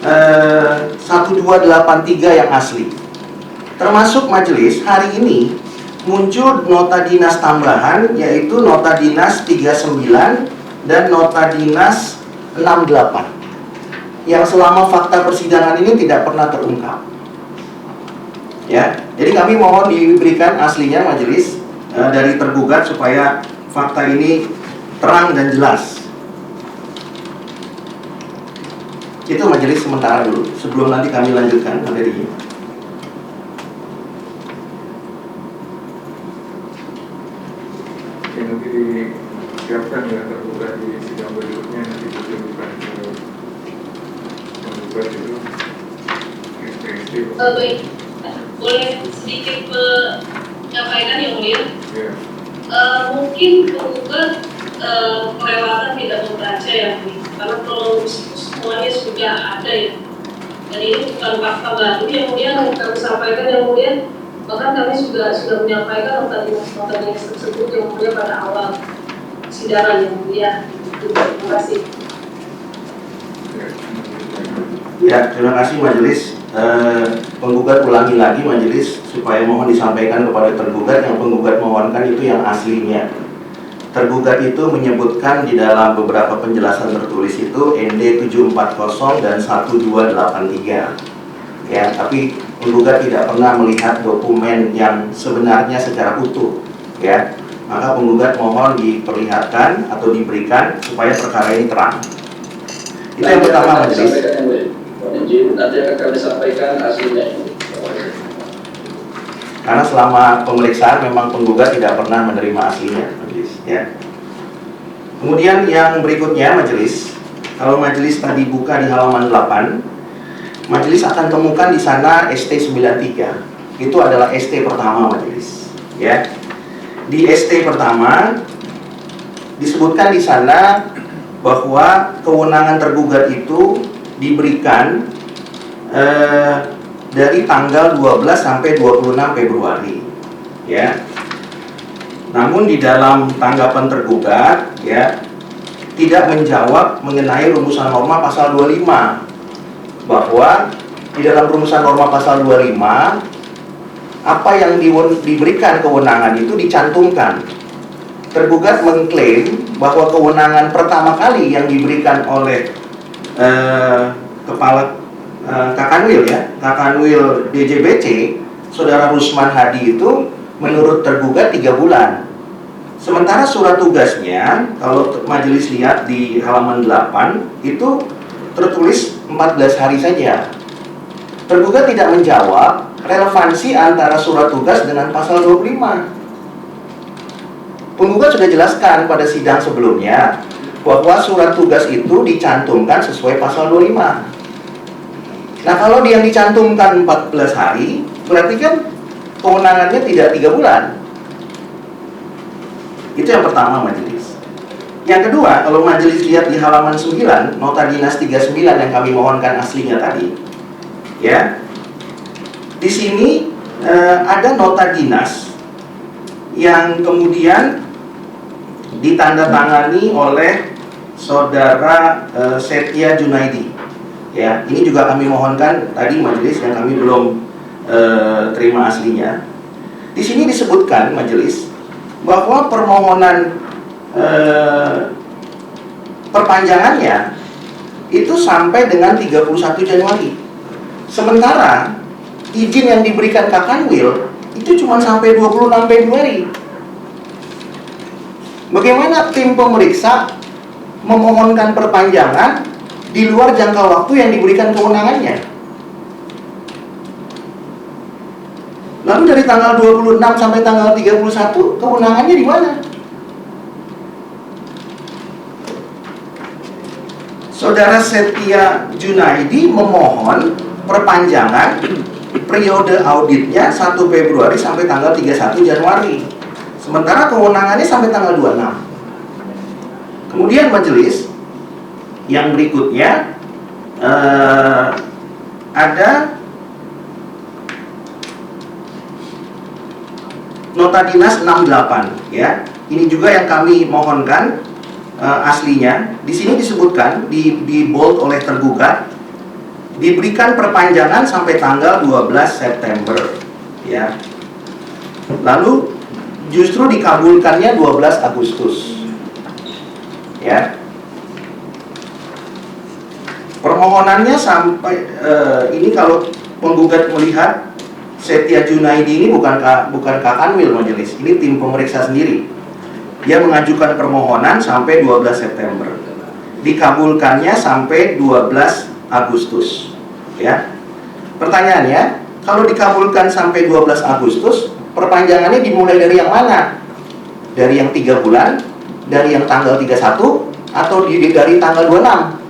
1283 yang asli. Termasuk majelis hari ini muncul nota dinas tambahan, yaitu nota dinas 39 dan nota dinas 68 yang selama fakta persidangan ini tidak pernah terungkap. Ya, jadi kami mohon diberikan aslinya majelis dari tergugat supaya fakta ini terang dan jelas. Itu majelis sementara dulu, sebelum nanti kami lanjutkan materinya. Yang nanti disiapkan ya tergugat di sidang berikutnya, nanti ditunjukkan ke penggugat itu SPST. Baik, boleh sedikit menyampaikan yang mulia? Ya. Mungkin penggugat kelewatan tidak membaca ya, karena kronologis itu semuanya sudah ada ya. Dan ini bukan fakta baru yang mulia yang kami sampaikan yang mulia. Bahkan kami sudah menyampaikan nota dinas tersebut yang mulia pada awal persidangan yang mulia. Terima kasih. Ya, terima kasih majelis. Penggugat ulangi lagi majelis supaya mohon disampaikan kepada tergugat yang penggugat mohonkan itu yang aslinya. Tergugat itu menyebutkan di dalam beberapa penjelasan tertulis itu ND 740 dan 1283. ya, tapi penggugat tidak pernah melihat dokumen yang sebenarnya secara utuh, ya. Maka penggugat mohon diperlihatkan atau diberikan supaya perkara ini terang. Itu yang pertama, majelis. Nanti akan kami sampaikan hasilnya. Karena selama pemeriksaan memang penggugat tidak pernah menerima aslinya, majelis, ya. Kemudian yang berikutnya, majelis, kalau majelis tadi buka di halaman 8, majelis akan temukan di sana ST93. Itu adalah ST pertama, majelis, ya. Di ST pertama disebutkan di sana bahwa kewenangan tergugat itu diberikan dari tanggal 12 sampai 26 Februari, ya. Namun di dalam tanggapan tergugat, ya, tidak menjawab mengenai rumusan norma pasal 25, bahwa di dalam rumusan norma pasal 25 apa yang diberikan kewenangan itu dicantumkan. Tergugat mengklaim bahwa kewenangan pertama kali yang diberikan oleh kepala Kakanwil, ya, Kakanwil DJBC, Saudara Rusman Hadi, itu menurut tergugat 3 bulan. Sementara surat tugasnya, kalau majelis lihat di halaman 8, itu tertulis 14 hari saja. Tergugat tidak menjawab relevansi antara surat tugas dengan pasal 25. Penggugat sudah jelaskan pada sidang sebelumnya bahwa surat tugas itu dicantumkan sesuai pasal 25. Nah, kalau dia dicantumkan 14 hari, berarti kan kewenangannya tidak 3 bulan. Itu yang pertama, majelis. Yang kedua, kalau majelis lihat di halaman 9, nota dinas 39 yang kami mohonkan aslinya tadi, ya. Di sini ada nota dinas yang kemudian ditandatangani oleh Saudara Setia Junaidi. Ya, ini juga kami mohonkan tadi majelis yang kami belum terima aslinya. Di sini disebutkan majelis bahwa permohonan perpanjangannya itu sampai dengan 31 Januari. Sementara izin yang diberikan Kakanwil itu cuma sampai 26 Februari. Bagaimana tim pemeriksa memohonkan perpanjangan di luar jangka waktu yang diberikan kewenangannya? Lalu dari tanggal 26 sampai tanggal 31, kewenangannya di mana? Saudara Setia Junaidi memohon perpanjangan periode auditnya 1 Februari sampai tanggal 31 Januari. Sementara kewenangannya sampai tanggal 26. Kemudian majelis yang berikutnya ada nota dinas 68, ya. Ini juga yang kami mohonkan aslinya. Di sini disebutkan di bold oleh tergugat, diberikan perpanjangan sampai tanggal 12 September, ya. Lalu justru dikabulkannya 12 Agustus. Ya. Permohonannya sampai ini kalau penggugat melihat Setia Junaidi ini bukan Kakanwil, majelis. Ini tim pemeriksa sendiri. Dia mengajukan permohonan sampai 12 September. Dikabulkannya sampai 12 Agustus. Ya. Pertanyaannya, kalau dikabulkan sampai 12 Agustus, perpanjangannya dimulai dari yang mana? Dari yang 3 bulan, dari yang tanggal 31, atau dari tanggal 26?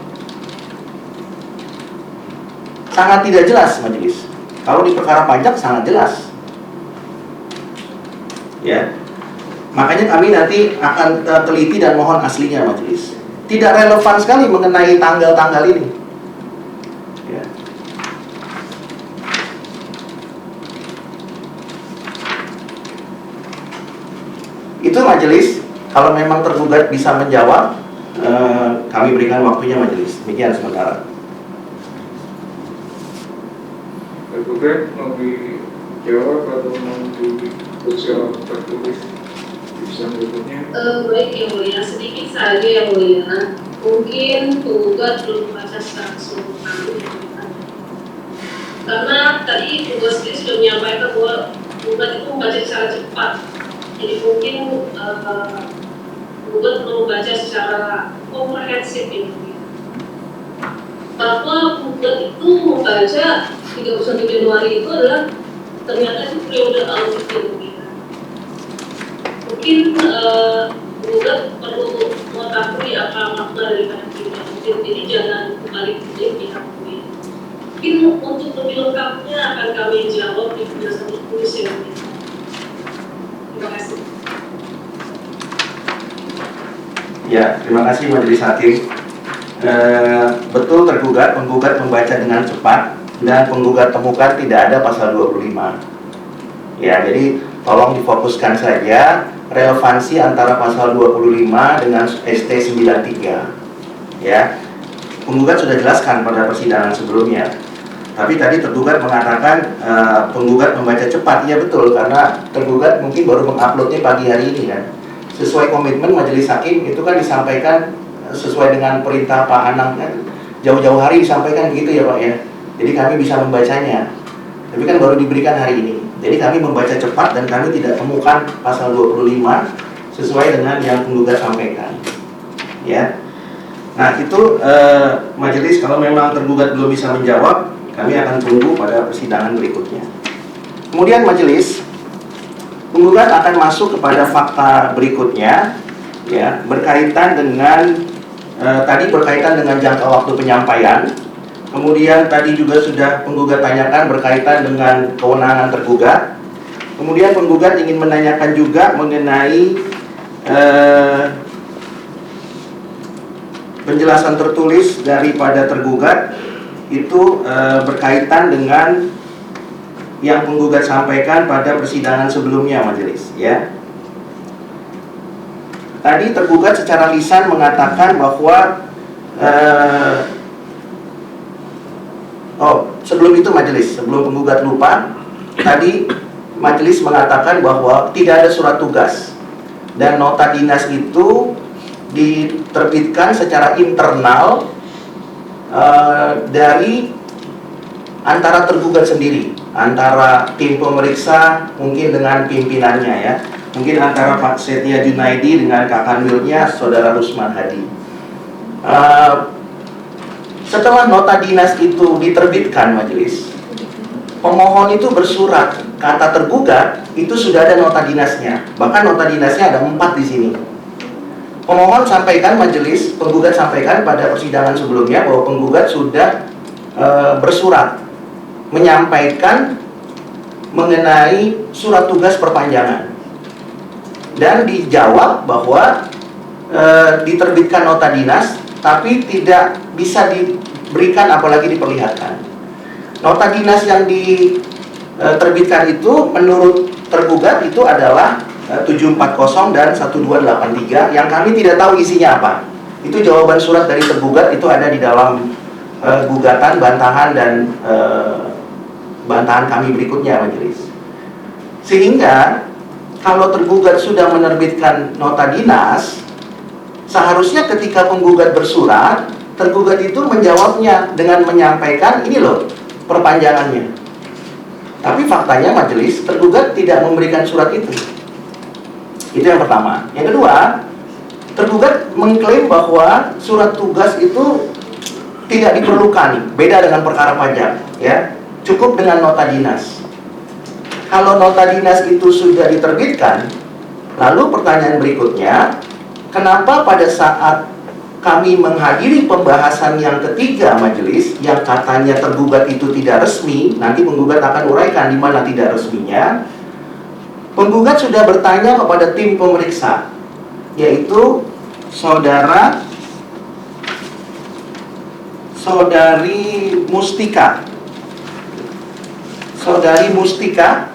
Sangat tidak jelas, majelis. Kalau di perkara pajak sangat jelas. Ya. Makanya kami nanti akan teliti dan mohon aslinya, majelis. Tidak relevan sekali mengenai tanggal-tanggal ini. Ya. Itu majelis. Kalau memang tergugat bisa menjawab, kami berikan waktunya, majelis. Demikian sementara. Tergugat mau dijawab atau mau dijawab tertulis bisa berikutnya? Baik yang mulia, sedikit saja yang mulia. Mungkin penggugat belum baca secara keseluruhan. Karena tadi Ibu sendiri sudah menyampaikan bahwa gugat itu membaca secara cepat, jadi mungkin gugat membaca secara komprehensif ini. Bahwa gugat itu membaca 31 Januari itu adalah ternyata itu periode audit mungkin gugat perlu mengetahui apa makna daripada periode audit, jadi jangan kembali ke pihak mungkin untuk lebih lengkapnya akan kami jawab di penjelasan tertulis yang ini. Terima kasih. Ya, terima kasih Majelis Hakim. Betul tergugat, penggugat membaca dengan cepat dan penggugat temukan tidak ada pasal 25. Ya, jadi tolong difokuskan saja relevansi antara pasal 25 dengan ST 93. Ya, penggugat sudah jelaskan pada persidangan sebelumnya. Tapi tadi tergugat mengatakan penggugat membaca cepat. Ya betul, karena tergugat mungkin baru menguploadnya pagi hari ini kan. Sesuai komitmen Majelis Hakim itu kan disampaikan sesuai dengan perintah Pak Anang kan. Jauh-jauh hari disampaikan begitu ya Pak ya. Jadi kami bisa membacanya. Tapi kan baru diberikan hari ini. Jadi kami membaca cepat dan kami tidak temukan pasal 25 sesuai dengan yang penggugat sampaikan. Ya. Nah itu majelis kalau memang tergugat belum bisa menjawab, kami akan tunggu pada persidangan berikutnya. Kemudian majelis, penggugat akan masuk kepada fakta berikutnya, ya, berkaitan dengan tadi berkaitan dengan jangka waktu penyampaian. Kemudian tadi juga sudah penggugat tanyakan berkaitan dengan kewenangan tergugat. Kemudian penggugat ingin menanyakan juga mengenai penjelasan tertulis daripada tergugat itu berkaitan dengan yang penggugat sampaikan pada persidangan sebelumnya majelis, ya. Tadi tergugat secara lisan mengatakan bahwa sebelum itu majelis, sebelum penggugat lupa, tadi majelis mengatakan bahwa tidak ada surat tugas dan nota dinas itu diterbitkan secara internal dari antara tergugat sendiri, antara tim pemeriksa mungkin dengan pimpinannya ya, mungkin antara Pak Setia Junaidi dengan Kakanwilnya Saudara Rusman Hadi. Setelah nota dinas itu diterbitkan majelis, pemohon itu bersurat, kata tergugat itu sudah ada nota dinasnya, bahkan nota dinasnya ada 4 di sini. Pemohon sampaikan majelis, penggugat sampaikan pada persidangan sebelumnya bahwa penggugat sudah bersurat menyampaikan mengenai surat tugas perpanjangan dan dijawab bahwa diterbitkan nota dinas tapi tidak bisa diberikan apalagi diperlihatkan. Nota dinas yang diterbitkan itu menurut tergugat itu adalah 740 dan 1283 yang kami tidak tahu isinya apa. Itu jawaban surat dari tergugat, itu ada di dalam gugatan, bantahan dan bantahan kami berikutnya majelis. Sehingga kalau tergugat sudah menerbitkan nota dinas, seharusnya ketika penggugat bersurat, tergugat itu menjawabnya dengan menyampaikan ini loh perpanjangannya. Tapi faktanya majelis, tergugat tidak memberikan surat itu. Itu yang pertama. Yang kedua, tergugat mengklaim bahwa surat tugas itu tidak diperlukan, beda dengan perkara pajak, ya. Cukup dengan nota dinas. Kalau nota dinas itu sudah diterbitkan, lalu pertanyaan berikutnya, kenapa pada saat kami menghadiri pembahasan yang ketiga majelis, yang katanya tergugat itu tidak resmi, nanti penggugat akan uraikan di mana tidak resminya, penggugat sudah bertanya kepada tim pemeriksa, yaitu Saudari Mustika. Saudari Mustika,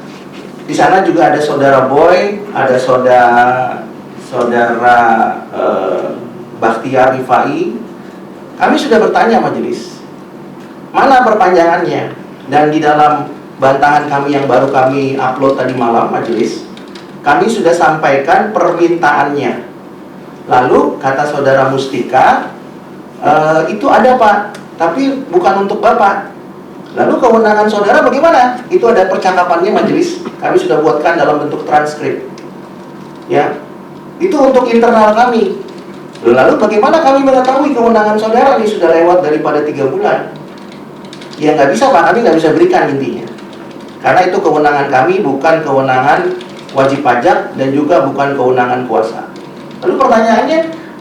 di sana juga ada Saudara Boy, ada Saudara Bakhtiar Rifai. Kami sudah bertanya majelis, mana perpanjangannya? Dan di dalam bantahan kami yang baru kami upload tadi malam majelis, kami sudah sampaikan permintaannya. Lalu kata Saudara Mustika, itu ada Pak, tapi bukan untuk Bapak. Lalu kewenangan saudara bagaimana? Itu ada percakapannya majelis. Kami sudah buatkan dalam bentuk transkrip. Ya, itu untuk internal kami. Lalu bagaimana kami mengetahui kewenangan saudara ini sudah lewat daripada 3 bulan? Ya nggak bisa Pak, kami nggak bisa berikan intinya. Karena itu kewenangan kami, bukan kewenangan wajib pajak dan juga bukan kewenangan kuasa. Lalu pertanyaannya,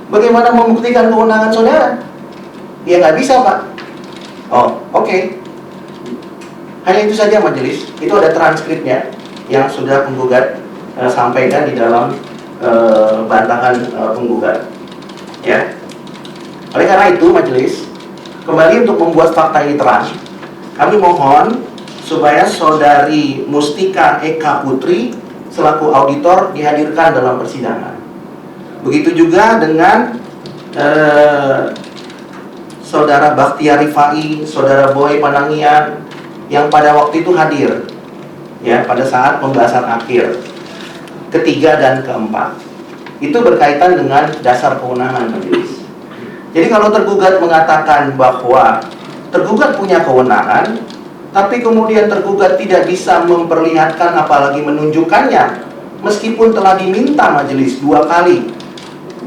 bagaimana membuktikan kewenangan saudara? Ya nggak bisa Pak. Oh, oke. Hanya itu saja majelis. Itu ada transkripnya yang sudah penggugat sampaikan di dalam bantahan penggugat. Ya. Oleh karena itu majelis, kembali untuk membuat fakta ini terang, kami mohon supaya saudari Mustika Eka Putri selaku auditor dihadirkan dalam persidangan. Begitu juga dengan saudara Bakhtiari Fai, saudara Boy Panangian yang pada waktu itu hadir, ya, pada saat pembahasan akhir ketiga dan keempat. Itu berkaitan dengan dasar kewenangan majelis. Jadi kalau tergugat mengatakan bahwa tergugat punya kewenangan, tapi kemudian tergugat tidak bisa memperlihatkan apalagi menunjukkannya, meskipun telah diminta majelis 2 kali,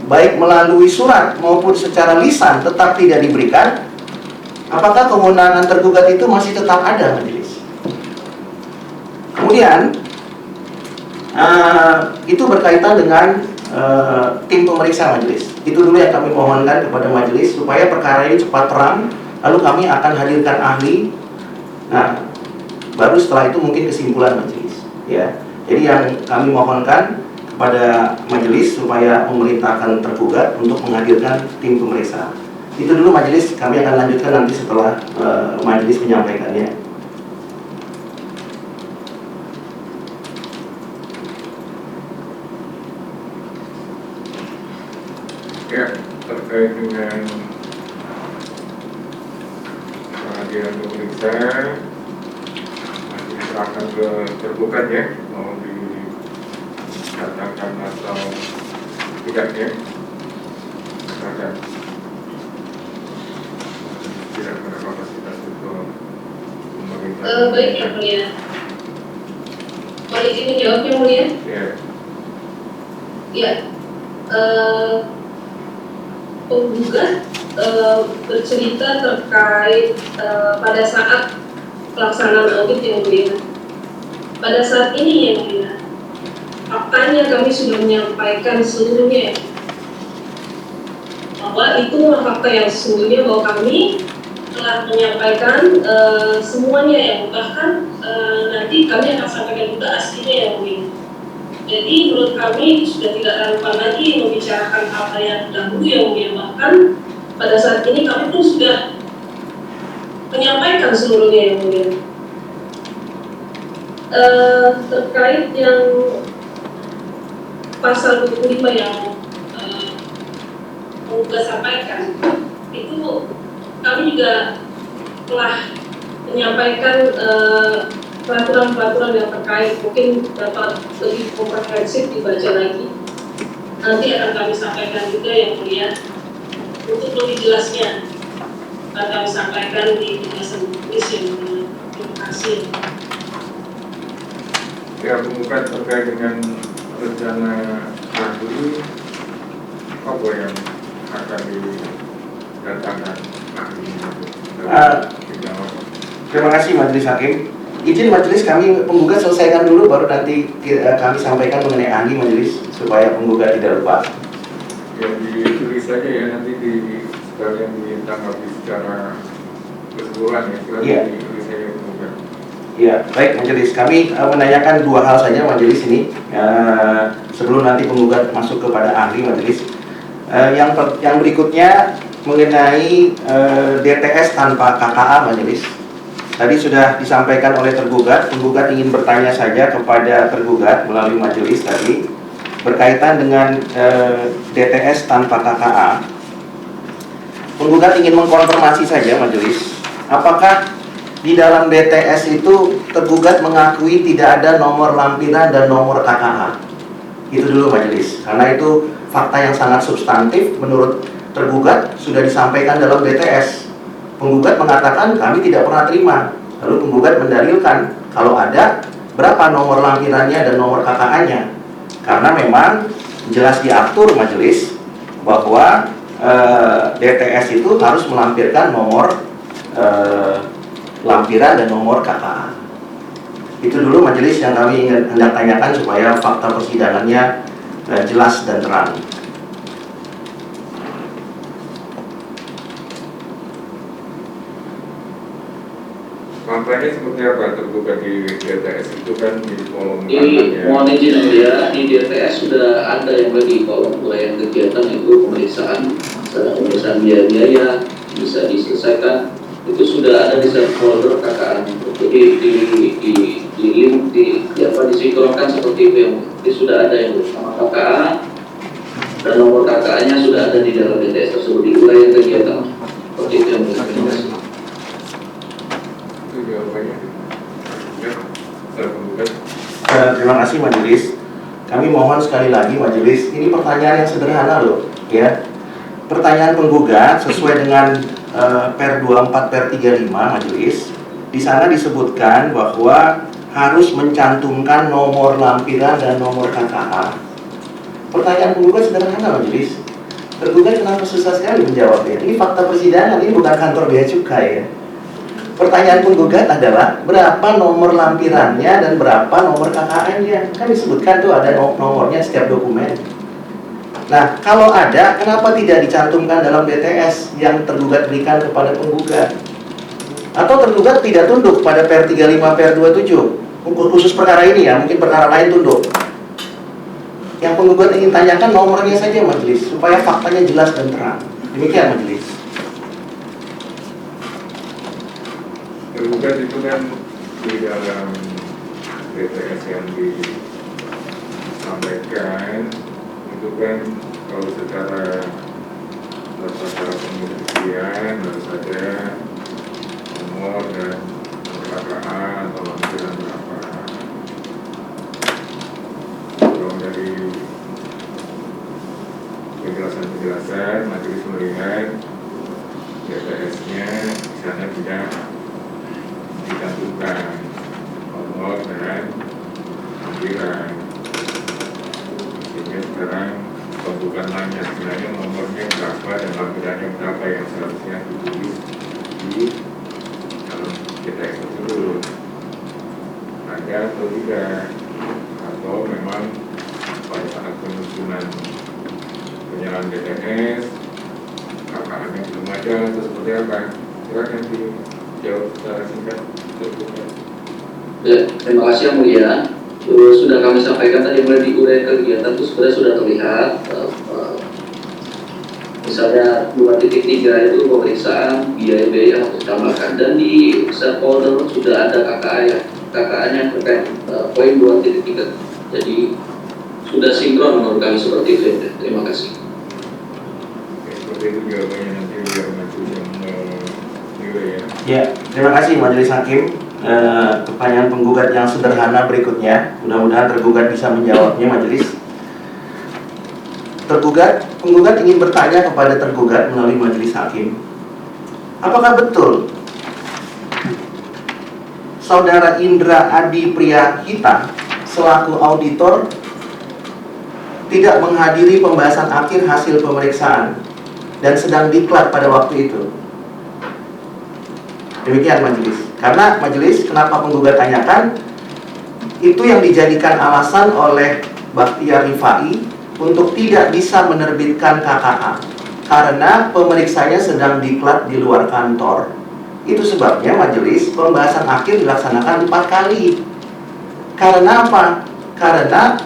baik melalui surat maupun secara lisan, tetap tidak diberikan, apakah kewenangan tergugat itu masih tetap ada majelis? Kemudian itu berkaitan dengan tim pemeriksa majelis. Itu dulu yang kami mohonkan kepada majelis supaya perkara ini cepat terang, lalu kami akan hadirkan ahli. Nah, baru setelah itu mungkin kesimpulan majelis. Ya, jadi yang kami mohonkan kepada majelis supaya memerintahkan tergugat untuk menghadirkan tim pemeriksa. Itu dulu majelis, kami akan lanjutkan nanti setelah majelis menyampaikannya. Ya, terkait dengan kehadiran pemeriksa masih diserahkan ke tergugat ya, mau didatangkan atau tidaknya, silakan. Tidak ada kapasitas untuk memerintah. Baik yang mulia. Boleh izin menjawab yang mulia? Ya. Ya. Penggugat bercerita terkait pada saat pelaksanaan audit yang mulia. Pada saat ini yang mulia, faktanya kami sudah menyampaikan seluruhnya, bahwa itu fakta yang sesungguhnya, bahwa kami telah menyampaikan semuanya, yang bahkan nanti kami akan sampaikan juga aslinya yang mulia. Jadi menurut kami sudah tidak relevan lagi membicarakan apa yang dahulu yang mulia. Bahkan pada saat ini kami pun sudah menyampaikan seluruhnya yang mulia. Terkait yang pasal 25 yang penggugat sampaikan, itu kami juga telah menyampaikan peraturan-peraturan yang terkait, mungkin dapat lebih komprehensif dibaca lagi. Nanti akan kami sampaikan juga yang mulia. Untuk lebih jelasnya akan kami sampaikan di penjelasan tulis yang mulia. Terima kasih. Ya, penggugat terkait dengan rencana ahli, apa yang akan didatangkan ahlinya? Terima kasih majelis hakim. Izin majelis, kami penggugat selesaikan dulu, baru nanti kami sampaikan mengenai ahli majelis supaya penggugat tidak lupa. Ya, ditulis saja ya, nanti sekalian ditanggapi secara keseluruhan ya. Silakan Iya. ditulis saja penggugat. Ya, baik majelis. Kami menanyakan 2 hal saja majelis ini sebelum nanti penggugat masuk kepada ahli majelis. Yang berikutnya mengenai DTS tanpa KKA majelis. Tadi sudah disampaikan oleh tergugat, penggugat ingin bertanya saja kepada tergugat melalui majelis tadi berkaitan dengan DTS tanpa KKA. Penggugat ingin mengkonfirmasi saja majelis, apakah di dalam DTS itu tergugat mengakui tidak ada nomor lampiran dan nomor KKA. Itu dulu majelis, karena itu fakta yang sangat substantif menurut tergugat sudah disampaikan dalam DTS. Penggugat mengatakan kami tidak pernah terima Lalu penggugat mendalilkan kalau ada berapa nomor lampirannya dan nomor KKA-nya. Karena memang jelas diatur majelis bahwa DTS itu harus melampirkan nomor lampiran dan nomor KKA. Itu dulu majelis yang kami hendak tanyakan supaya fakta persidangannya jelas dan terang. Faktanya seperti apa terbuka di DTS itu kan di kolom Mohon izin ya, di DTS sudah ada yang di kolom uraian kegiatan itu pemeriksaan biaya bisa diselesaikan, itu sudah ada di folder KKA. Jadi di link disinkronkan seperti itu yang sudah ada yang bersama KKA dan nomor KKA-nya sudah ada di dalam DTS tersebut di uraian kegiatan seperti itu yang berkomunikasi. Terima kasih majelis. Kami mohon sekali lagi majelis, ini pertanyaan yang sederhana loh, ya. Pertanyaan penggugat sesuai dengan Per 24 Per 35 majelis. Di sana disebutkan bahwa harus mencantumkan nomor lampiran dan nomor KKA. Pertanyaan penggugat sederhana majelis. Tergugat kenapa susah sekali menjawabnya? Ini fakta persidangan, ini bukan kantor bea cukai ya. Pertanyaan penggugat adalah berapa nomor lampirannya dan berapa nomor KKA-nya. Kan disebutkan tuh ada nomornya setiap dokumen. Nah, kalau ada, kenapa tidak dicantumkan dalam DTS yang tergugat berikan kepada penggugat? Atau tergugat tidak tunduk pada Per 35 Per 27? Khusus perkara ini ya, mungkin perkara lain tunduk. Yang penggugat ingin tanyakan nomornya saja majelis, supaya faktanya jelas dan terang. Demikian majelis. Tergugat itu kan di dalam DTS yang disampaikan itu kan kalau secara pembuktian harus ada nomor dan KKA atau lampiran berapa. Kalau dari penjelasan majelis melihat DTS-nya di sana tidak dicantumkan nomor dan lampiran. Sehingga sekarang penggugat nanya sebenarnya nomornya berapa dan lampirannya berapa yang seharusnya ditulis di dalam DTS tersebut. Ada atau tidak, atau memang pada saat penyusunan penyerahan DTS KKA-nya belum ada atau seperti apa? Silakan dijawab secara singkat. Ya, terima kasih yang mulia. Sudah kami sampaikan tadi mulai di uraian kegiatan itu sebenarnya sudah terlihat misalnya 2.3 itu pemeriksaan biaya-biaya yang harus ditambahkan, dan di folder sudah ada KKA-nya terkait poin 2.3. Jadi sudah sinkron menurut kami seperti itu ya. Terima kasih. Seperti itu jawabannya nanti biar majelis yang menilai ya. Ya, terima kasih majelis hakim. Pertanyaan penggugat yang sederhana berikutnya, mudah-mudahan tergugat bisa menjawabnya majelis. Penggugat ingin bertanya kepada tergugat melalui majelis hakim, apakah betul Saudara Indra Adi Priyahita selaku auditor tidak menghadiri pembahasan akhir hasil pemeriksaan dan sedang diklat pada waktu itu? Demikian majelis. Karena majelis, kenapa penggugat tanyakan, itu yang dijadikan alasan oleh Bakhtiar Rifai untuk tidak bisa menerbitkan KKA karena pemeriksanya sedang diklat di luar kantor. Itu sebabnya majelis pembahasan akhir dilaksanakan 4 kali. Karena apa? Karena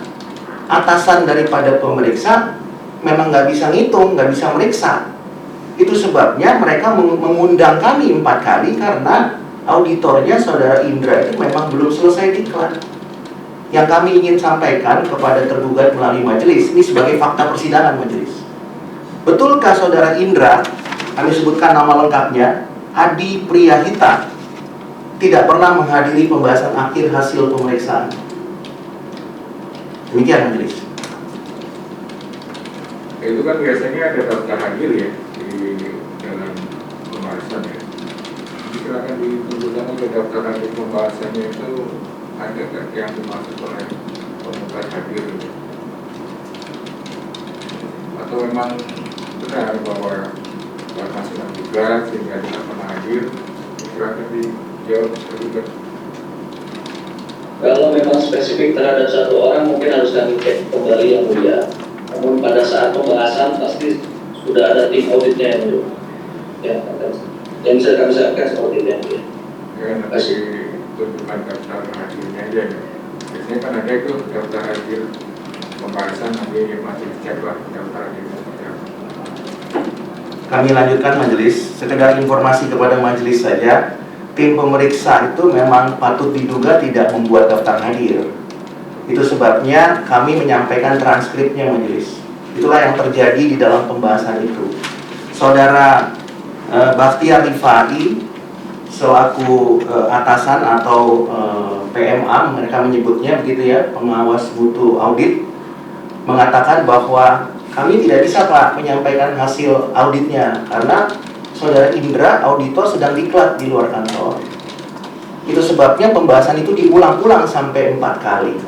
atasan daripada pemeriksa memang nggak bisa ngitung, nggak bisa meriksa. Itu sebabnya mereka mengundang kami 4 kali karena auditornya Saudara Indra itu memang belum selesai diklat. Yang kami ingin sampaikan kepada tergugat melalui majelis, ini sebagai fakta persidangan majelis. Betulkah Saudara Indra, kami sebutkan nama lengkapnya, Adi Priyahita, tidak pernah menghadiri pembahasan akhir hasil pemeriksaan? Demikian majelis. Itu kan biasanya ada daftar hadir ya di dalam pemeriksaan ya. silakan ditunjukkan oleh daftar hadir pembahasannya itu ada nggak yang dimaksud oleh penggugat hadir gitu? Atau memang benar bahwa karena sedang gugat sehingga tidak pernah hadir? Silakan dijawab tergugat. Kalau memang spesifik terhadap satu orang mungkin harus kami cek kembali yang mulia. Namun pada saat pembahasan pasti sudah ada tim auditnya yang mulia. Ya, yang bisa kami sampaikan seperti itu yang mulia. Ya, nanti tunjukkan daftar hadirnya aja ya. Biasanya kan ada itu daftar hadir pembahasan, nanti masih cek lah daftar hadirnya seperti apa. Kami lanjutkan majelis. Sekedar informasi kepada majelis saja, tim pemeriksa itu memang patut diduga tidak membuat daftar hadir. Itu sebabnya kami menyampaikan transkripnya majelis. Itulah yang terjadi di dalam pembahasan itu. Saudara Bakhtiar Rifai selaku atasan atau PMA, mereka menyebutnya begitu ya, pengawas mutu audit, mengatakan bahwa kami tidak bisa Pak menyampaikan hasil auditnya karena Saudara Indra, auditor sedang diklat di luar kantor. Itu sebabnya pembahasan itu diulang-ulang sampai 4 kali,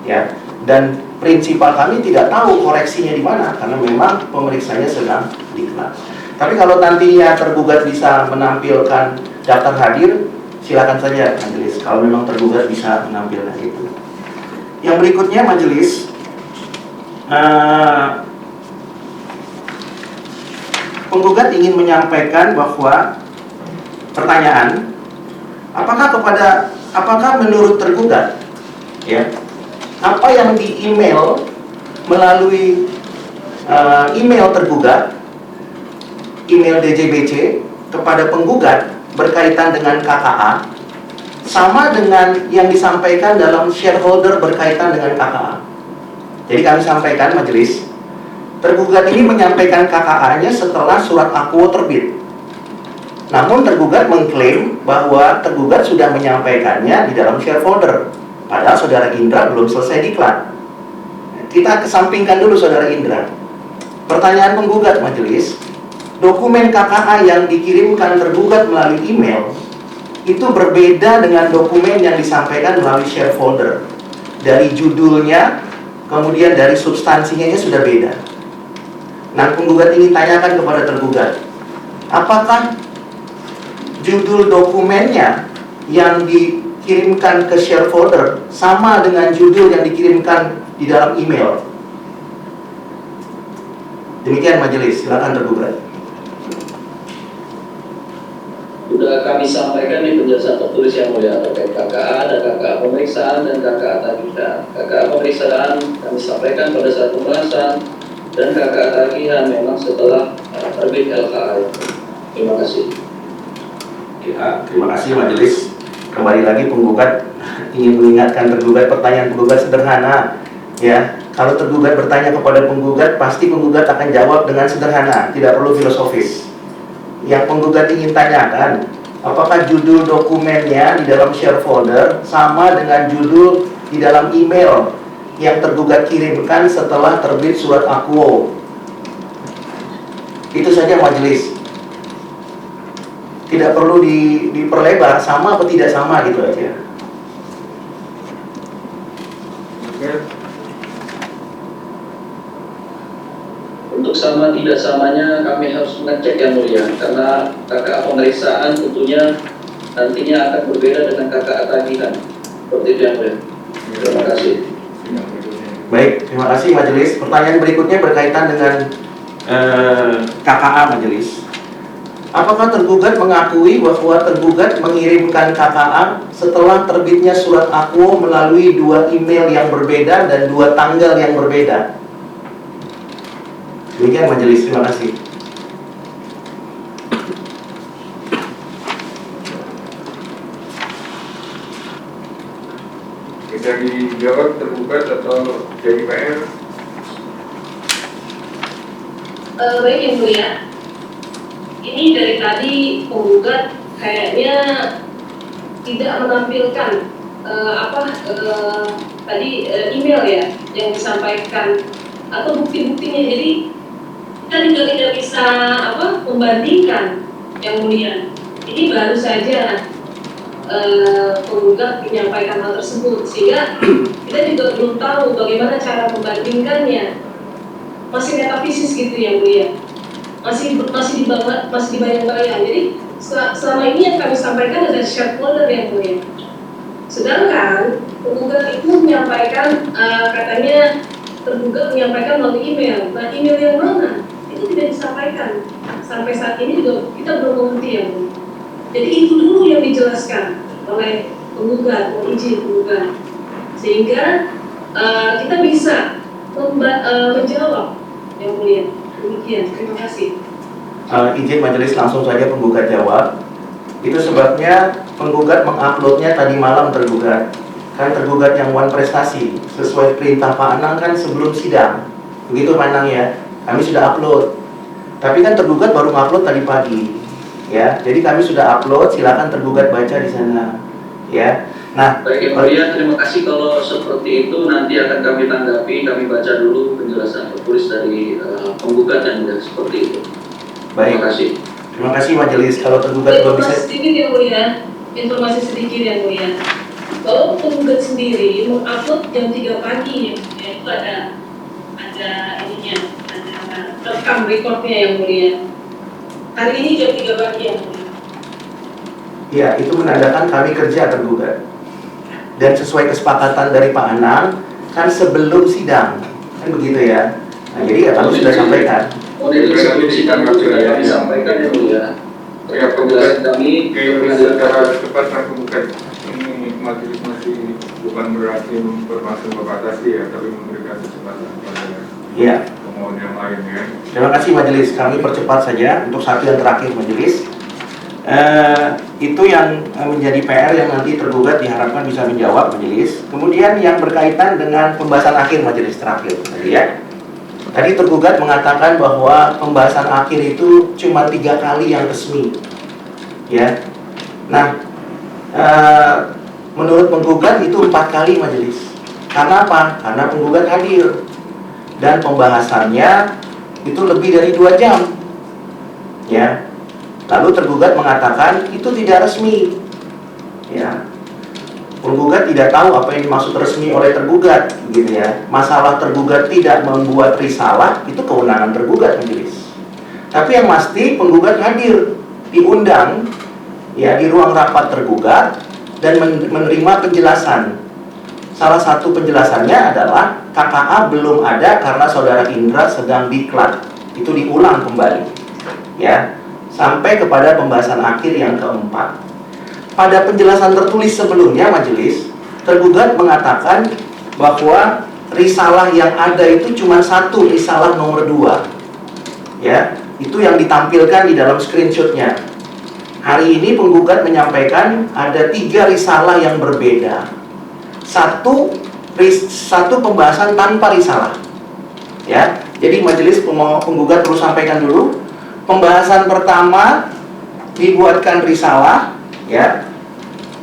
ya. Dan prinsipal kami tidak tahu koreksinya di mana karena memang pemeriksanya sedang diklat. Tapi kalau nantinya tergugat bisa menampilkan daftar hadir, silakan saja majelis. Kalau memang tergugat bisa menampilkan itu. Yang berikutnya majelis, penggugat ingin menyampaikan bahwa pertanyaan, apakah menurut tergugat, ya, apa yang di email melalui email tergugat, email DJBC kepada penggugat berkaitan dengan KKA, sama dengan yang disampaikan dalam shareholder berkaitan dengan KKA. Jadi kami sampaikan majelis, tergugat ini menyampaikan KKA-nya setelah surat akuo terbit. Namun tergugat mengklaim bahwa tergugat sudah menyampaikannya di dalam shareholder. Padahal Saudara Indra belum selesai diklat. Kita kesampingkan dulu Saudara Indra. Pertanyaan penggugat majelis, dokumen KKA yang dikirimkan tergugat melalui email itu berbeda dengan dokumen yang disampaikan melalui shareholder. Dari judulnya, kemudian dari substansinya sudah beda. Nah, penggugat ini tanyakan kepada tergugat, apakah judul dokumennya yang dikirimkan ke shareholder sama dengan judul yang dikirimkan di dalam email? Demikian majelis, silakan tergugat. Sudah kami sampaikan di penjelasan tertulis yang mulia terkait KKA dan KKA pemeriksaan dan KKA tagihan. KKA pemeriksaan kami sampaikan pada saat pembahasan, dan KKA tagihan memang setelah terbit LKA. Terima kasih. Ya, terima kasih majelis. Kembali lagi penggugat ingin mengingatkan tergugat, pertanyaan penggugat sederhana, ya. Kalau tergugat bertanya kepada penggugat, pasti penggugat akan jawab dengan sederhana, tidak perlu filosofis. Yang penggugat ingin tanyakan, apakah judul dokumennya di dalam shareholder sama dengan judul di dalam email yang tergugat kirimkan setelah terbit surat akuo? Itu saja majelis. Tidak perlu diperlebar, sama atau tidak sama, gitu aja. Untuk sama tidak samanya kami harus mengecek yang mulia, karena KKA pemeriksaan tentunya nantinya akan berbeda dengan KKA tagihan. Seperti itu yang mulia. Terima kasih. Baik, terima kasih majelis. Pertanyaan berikutnya berkaitan dengan KKA majelis. Apakah tergugat mengakui bahwa tergugat mengirimkan KKA setelah terbitnya surat akuo melalui 2 email yang berbeda dan 2 tanggal yang berbeda? Demikian majelis, terima kasih. Bisa dijawab tergugat atau jadi PR? Baik yang mulia, ini dari tadi penggugat kayaknya tidak menampilkan tadi email ya yang disampaikan atau bukti-buktinya. Jadi kita juga tidak bisa membandingkan yang mulia. ini baru saja penggugat menyampaikan hal tersebut, sehingga kita juga belum tahu bagaimana cara membandingkannya. Masih metafisis gitu ya Bu ya, masih dibayang-bayang. Jadi selama ini yang kami sampaikan adalah shareholder yang Bu ya. Sedangkan penggugat itu menyampaikan katanya tergugat menyampaikan melalui email. Nah, email yang mana? Itu tidak disampaikan. Sampai saat ini juga kita belum mengerti ya Bu. Jadi itu dulu yang dijelaskan oleh penggugat, izin penggugat, sehingga kita bisa menjawab yang mulia. Demikian, terima kasih. Izin majelis langsung saja penggugat jawab. Itu sebabnya penggugat menguploadnya tadi malam tergugat. Kan tergugat yang Wan prestasi sesuai perintah Pak Anang kan sebelum sidang. Begitu Pak Anang ya. Kami sudah upload. Tapi kan tergugat baru upload tadi pagi. Ya, jadi kami sudah upload, silakan tergugat baca di sana. Ya. Nah, baik Yang Mulia, terima kasih. Kalau seperti itu nanti akan kami tanggapi, kami baca dulu penjelasan tertulis dari penggugat dan seperti itu. Baik. Terima kasih. Terima kasih majelis. Kalau tergugat belum bisa. Sedikit yang Mulia, informasi sedikit yang Mulia. Kalau penggugat sendiri mengupload jam 3 pagi, ya itu ada ininya, ada rekam rekornya yang Mulia. Hari ini jam 3 pagi yang Mulia. Ya, itu menandakan kami kerja tergugat. Dan sesuai kesepakatan dari Pak Anang, kan sebelum sidang, kan begitu ya. Nah, jadi ya kami sudah sampaikan. Model sebelum sidang sudah kami sampaikan yang Mulia. Ya, Penjelasan kami secara cepat dan penggugat ini majelis masih bukan berarti membatasi ya, tapi memberikan kesempatan kepada Ya. pemohon yang lainnya. Terima kasih majelis. Kami percepat saja untuk satu yang terakhir majelis. Itu yang menjadi PR yang nanti tergugat diharapkan bisa menjawab majelis. Kemudian yang berkaitan dengan pembahasan akhir majelis terakhir tadi ya. Tadi tergugat mengatakan bahwa pembahasan akhir itu cuma 3 kali yang resmi. Ya. Nah, menurut penggugat itu 4 kali majelis. Karena apa? Karena penggugat hadir. Dan pembahasannya itu lebih dari 2 jam. Ya. Lalu tergugat mengatakan itu tidak resmi. Ya. Penggugat tidak tahu apa yang dimaksud resmi oleh tergugat, gitu ya. Masalah tergugat tidak membuat risalah itu kewenangan tergugat majelis. Tapi yang pasti penggugat hadir, diundang ya di ruang rapat tergugat dan menerima penjelasan. Salah satu penjelasannya adalah KKA belum ada karena saudara Indra sedang diklat. Itu diulang kembali. Ya, sampai kepada pembahasan akhir yang keempat. Pada penjelasan tertulis sebelumnya majelis, tergugat mengatakan bahwa risalah yang ada itu cuma 1, risalah nomor 2. Ya, itu yang ditampilkan di dalam screenshotnya. Hari ini penggugat menyampaikan ada 3 risalah yang berbeda. Satu pembahasan tanpa risalah. Ya, jadi majelis penggugat perlu sampaikan dulu. Pembahasan pertama dibuatkan risalah. Ya,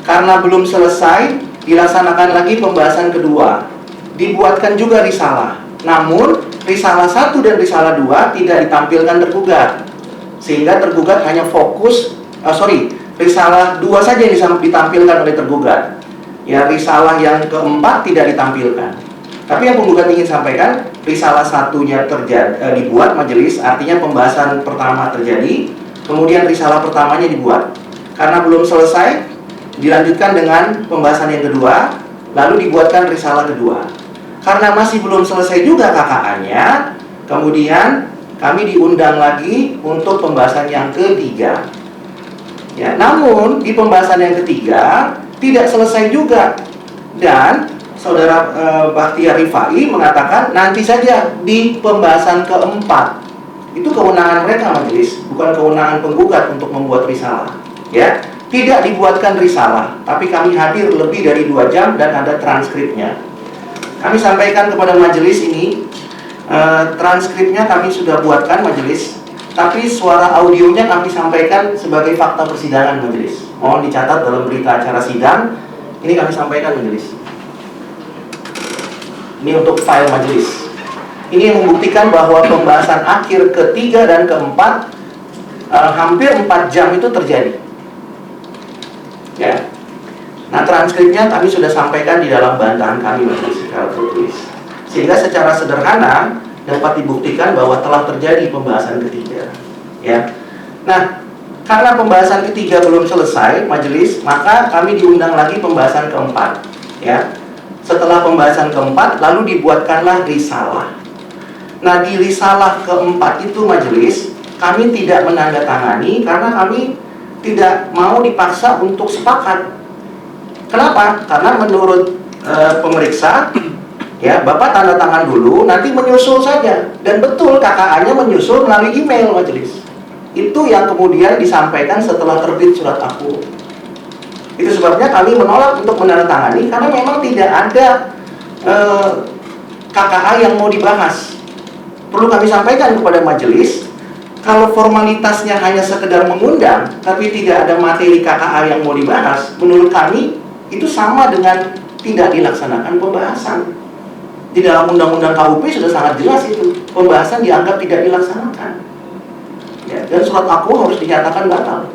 karena belum selesai dilaksanakan lagi pembahasan kedua, dibuatkan juga risalah. Namun risalah 1 dan risalah 2 tidak ditampilkan tergugat, sehingga tergugat hanya fokus risalah 2 saja yang ditampilkan oleh tergugat. Ya, risalah yang keempat tidak ditampilkan. Tapi yang penggugat ingin sampaikan, risalah 1-nya dibuat majelis, artinya pembahasan pertama terjadi, kemudian risalah pertamanya dibuat. Karena belum selesai, dilanjutkan dengan pembahasan yang kedua, lalu dibuatkan risalah kedua. Karena masih belum selesai juga KKA-nya, kemudian kami diundang lagi untuk pembahasan yang ketiga. Ya, namun di pembahasan yang ketiga tidak selesai juga, dan saudara Bakhtiar Rifai mengatakan nanti saja di pembahasan keempat. Itu kewenangan mereka majelis, bukan kewenangan penggugat untuk membuat risalah. Ya, tidak dibuatkan risalah, tapi kami hadir lebih dari 2 jam dan ada transkripnya. Kami sampaikan kepada majelis ini, transkripnya kami sudah buatkan majelis, tapi suara audionya kami sampaikan sebagai fakta persidangan majelis. Mohon dicatat dalam berita acara sidang, ini kami sampaikan majelis. Ini untuk file majelis. Ini yang membuktikan bahwa pembahasan akhir ketiga dan keempat hampir 4 jam itu terjadi. Nah, transkripnya kami sudah sampaikan di dalam bantahan kami majelis secara tertulis, sehingga secara sederhana dapat dibuktikan bahwa telah terjadi pembahasan ketiga. Ya, nah, karena pembahasan ketiga belum selesai majelis, maka kami diundang lagi pembahasan keempat. Ya, setelah pembahasan keempat, lalu dibuatkanlah risalah. Nah, di risalah keempat itu majelis, kami tidak menandatangani karena kami tidak mau dipaksa untuk sepakat. Kenapa? Karena menurut pemeriksa, ya, Bapak tanda tangan dulu, nanti menyusul saja. Dan betul KKA-nya menyusul melalui email majelis. Itu yang kemudian disampaikan setelah terbit surat aku. Itu sebabnya kami menolak untuk menandatangani karena memang tidak ada KKA yang mau dibahas. Perlu kami sampaikan kepada majelis, kalau formalitasnya hanya sekedar mengundang, tapi tidak ada materi KKA yang mau dibahas, menurut kami itu sama dengan tidak dilaksanakan pembahasan. Di dalam Undang-Undang KUP sudah sangat jelas itu, pembahasan dianggap tidak dilaksanakan. Ya, dan surat aku harus dinyatakan batal.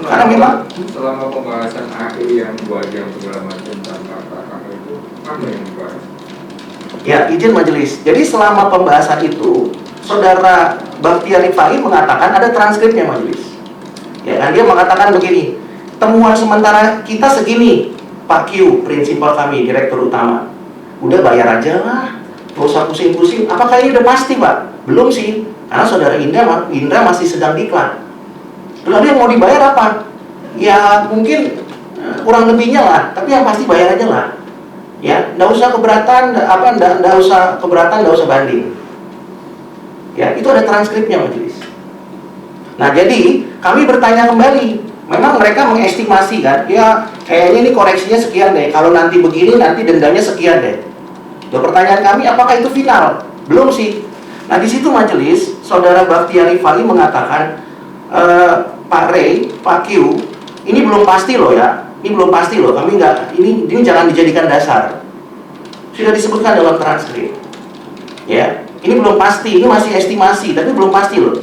Karena memang selama pembahasan akhir yang 2 jam segala macam tanpa KKA itu, apa yang dibahas? Ya, izin majelis. Jadi selama pembahasan itu, Saudara Bakhtiar Rifai mengatakan ada transkripnya majelis. Ya kan, dia mengatakan begini, temuan sementara kita segini, Pak Q, prinsipal kami, direktur utama. Udah bayar aja lah, gak usah pusing-pusing. Apakah ini udah pasti, Pak? Belum sih, karena Saudara Indra masih sedang diklat. Lalu yang mau dibayar apa? Ya mungkin kurang lebihnya lah, tapi yang pasti bayar aja lah. Ya, nggak usah keberatan, nggak usah keberatan, nggak usah banding. Ya, itu ada transkripnya majelis. Nah, jadi kami bertanya kembali. Memang mereka mengestimasi kan, ya kayaknya ini koreksinya sekian deh. Kalau nanti begini, nanti dendanya sekian deh. Loh, pertanyaan kami, apakah itu final? Belum sih. Nah, di situ majelis, Saudara Bakhtiar Rifai mengatakan, Pak Ray, Pak Q, ini belum pasti loh ya. Ini belum pasti loh, kami nggak, ini jangan dijadikan dasar. Sudah disebutkan dalam transkrip. Ya, ini belum pasti, ini masih estimasi, tapi belum pasti loh.